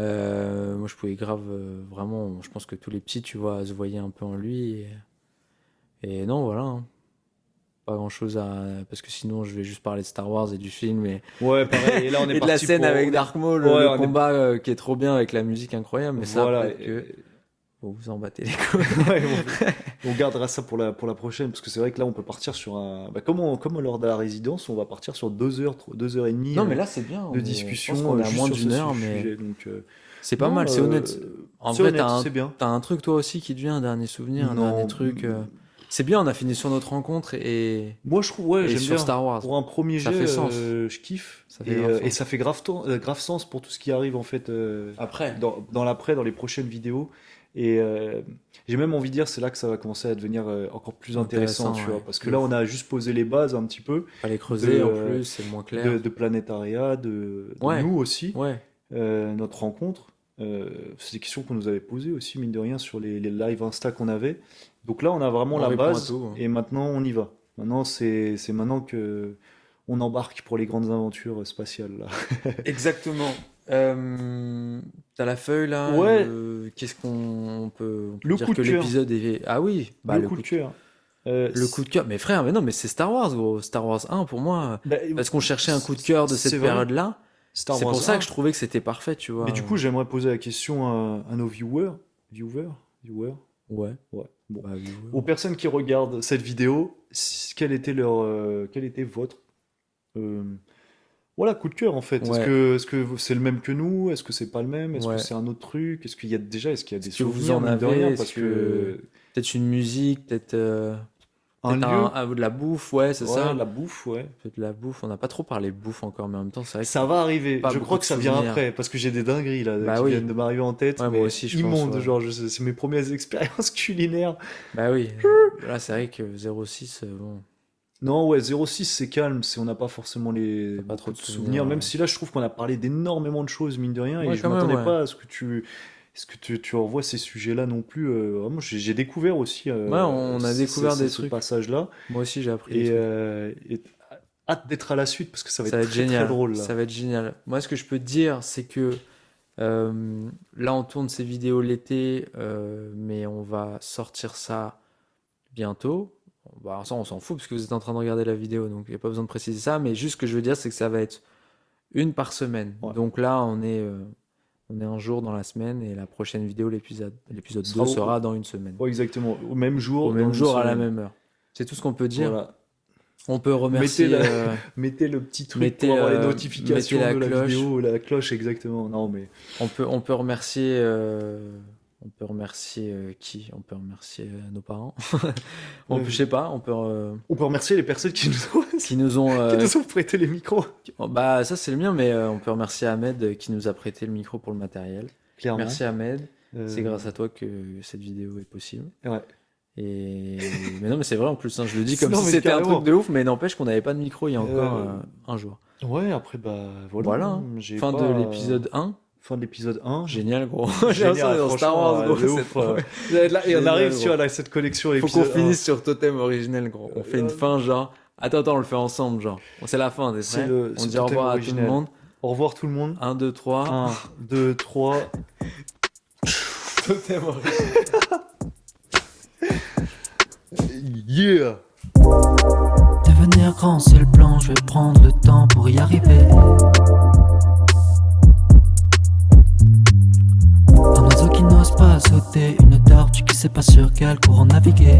Moi, je pouvais grave, vraiment, je pense que tous les petits, tu vois, se voyaient un peu en lui. Et non, voilà, hein. Pas grand-chose à... Parce que sinon, je vais juste parler de Star Wars et du film Ouais, pareil. Et là, on est et de la parti scène pour... avec Dark Maul, Ouais, le on est... combat qui est trop bien avec la musique incroyable. Mais ça, Voilà. peut-être que vous vous en battez les couilles. Ouais, on gardera ça pour la prochaine, parce que c'est vrai que là, on peut partir sur un... Bah, comme lors de la résidence, on va partir sur 2 heures, 2 heures et demie Non, mais là, c'est bien. de discussion. Je pense qu'on est à juste moins sur d'une ce heure, mais sujet, donc, c'est pas non, mal, c'est honnête. En c'est vrai, honnête, c'est bien. t'as un truc toi aussi qui te vient, un dernier souvenir, un Non, dernier truc. C'est bien, on a fini sur notre rencontre et moi je trouve, ouais, et j'aime sur bien. Star Wars. Pour un premier Ça jet, fait sens. je kiffe. Ça fait grave Et sens. ça fait grave sens pour tout ce qui arrive en fait Après. dans l'après, dans les prochaines vidéos. Et j'ai même envie de dire, c'est là que ça va commencer à devenir encore plus intéressant, tu vois. ouais. Parce que là, on a juste posé les bases un petit peu Fallait creuser de, en plus, c'est moins clair. de Planétaria, de Ouais. nous aussi, Ouais. notre rencontre. C'est des questions qu'on nous avait posées aussi, mine de rien, sur les lives Insta qu'on avait. Donc là, on a vraiment On la répond à base, tout, hein. et maintenant, on y va. Maintenant, c'est maintenant que on embarque pour les grandes aventures spatiales, là. Exactement. T'as la feuille là. Ouais. Qu'est-ce qu'on peut Le dire coup de que cœur. l'épisode est. Ah oui, bah, Le coup de cœur. le coup de cœur. Mais frère, mais non, mais c'est Star Wars, gros. Star Wars 1 pour moi. Bah, Parce qu'on cherchait un coup de cœur de c'est cette vrai. période-là. Star C'est Wars pour ça 1. que je trouvais que c'était parfait, tu vois. Mais du coup, j'aimerais poser la question à nos viewers. Ouais. Ouais. Bon. Bah, oui, Aux personnes qui regardent cette vidéo, quel était votre voilà, coup de cœur en fait. Ouais. Est-ce que c'est le même que nous? Est-ce que c'est pas le même? Est-ce que Ouais. c'est un autre truc? Est-ce qu'il y a des Est-ce que vous souvenirs, en mine de avez? rien, Est-ce parce que que peut-être une musique, peut-être un lieu, de la bouffe, ouais, c'est ouais, ça. la bouffe, ouais. Peut-être de la bouffe. On n'a pas trop parlé bouffe encore, mais en même temps, c'est vrai que Ça va arriver. pas Je beaucoup crois de que ça vient souvenirs. après, parce que j'ai des dingueries là Bah qui oui. viennent de m'arriver en tête, Ouais, moi mais aussi, je pense, immondes, ouais. genre c'est mes premières expériences culinaires. Bah oui. Là, c'est vrai que 06, bon. Non, ouais, 06 c'est calme, on n'a pas forcément T'as pas beaucoup trop de de souvenirs, souvenirs, même ouais. si là je trouve qu'on a parlé d'énormément de choses, mine de rien, Ouais, et je quand même, m'attendais ouais. pas à ce que tu revois ces sujets-là non plus. Vraiment, j'ai découvert aussi Ouais, on a découvert des ce trucs. passage-là, Moi aussi, j'ai appris des et trucs. hâte d'être à la suite parce que ça va Ça être va être très très génial. drôle là. Ça va être génial. Moi, ce que je peux te dire, c'est que là, on tourne ces vidéos l'été, mais on va sortir ça bientôt. Bah, ça, on s'en fout parce que vous êtes en train de regarder la vidéo, donc il n'y a pas besoin de préciser ça. Mais juste ce que je veux dire, c'est que ça va être une par semaine. Ouais. Donc là, on est un jour dans la semaine et la prochaine vidéo, l'épisode 2 Sera sera dans une semaine. Ouais, exactement, au même jour, Au dans même une jour, à la semaine. même heure. C'est tout ce qu'on peut dire. Voilà. On peut remercier. Mettez le petit truc mettez, pour avoir les euh, notifications mettez la de la cloche. vidéo, la cloche exactement. Non mais On peut remercier. On peut remercier qui? On peut remercier nos parents. Je sais pas. On peut remercier les personnes qui nous qui nous ont. qui nous ont prêté les micros. Bah ça c'est le mien, mais on peut remercier Ahmed qui nous a prêté le micro pour le matériel. Clairement. Merci Ahmed. Euh, C'est grâce à toi que cette vidéo est possible. Ouais. Et mais non mais c'est vrai en plus. Hein, je le dis comme Non, si mais c'était un carrément. truc de ouf, mais n'empêche qu'on n'avait pas de micro il y a encore un jour. Ouais, après bah Voilà. hein. J'ai Fin pas, de l'épisode 1. Fin de l'épisode 1. Génial gros. J'ai Génial, l'impression d'être dans Star franchement, Wars gros. de ouf, Là, et on Génial, arrive gros. sur cette connexion Faut qu'on épisode 1. finisse sur totem originel, gros. On fait une fin, genre. Attends, on le fait ensemble, genre. C'est la fin, t'es C'est prêt? le- On c'est dit au totem revoir originel. à tout le monde. Au revoir tout le monde. 1, 2, 3. 1, 2, 3. Totem originel. Yeah. Devenir grand c'est le plan, je vais prendre le temps pour y arriver. Un oiseau qui n'ose pas sauter, une tortue qui sait pas sur quel courant naviguer.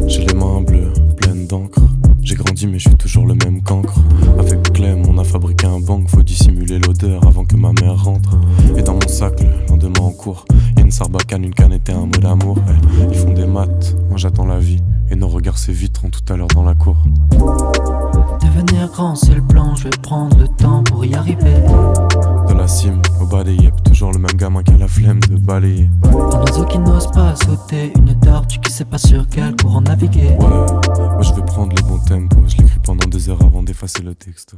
J'ai les mains bleues, pleines d'encre. J'ai grandi mais je suis toujours le même cancre. Avec Clem on a fabriqué un bang. Faut dissimuler l'odeur avant que ma mère rentre. Et dans mon sac le lendemain en cours y'a une sarbacane, une canette et un mot d'amour. Ils font des maths, moi j'attends la vie. Et nos regards s'éviteront tout à l'heure dans la cour. Devenir grand c'est le plan, je vais prendre le temps pour y arriver. De la cime au balayé, toujours le même gamin qui a la flemme de balayer. Un oiseau qui n'ose pas sauter, une tortue qui sait pas sur quel courant naviguer. Ouais, moi je veux prendre le bon tempo. Je l'écris pendant des heures avant d'effacer le texte.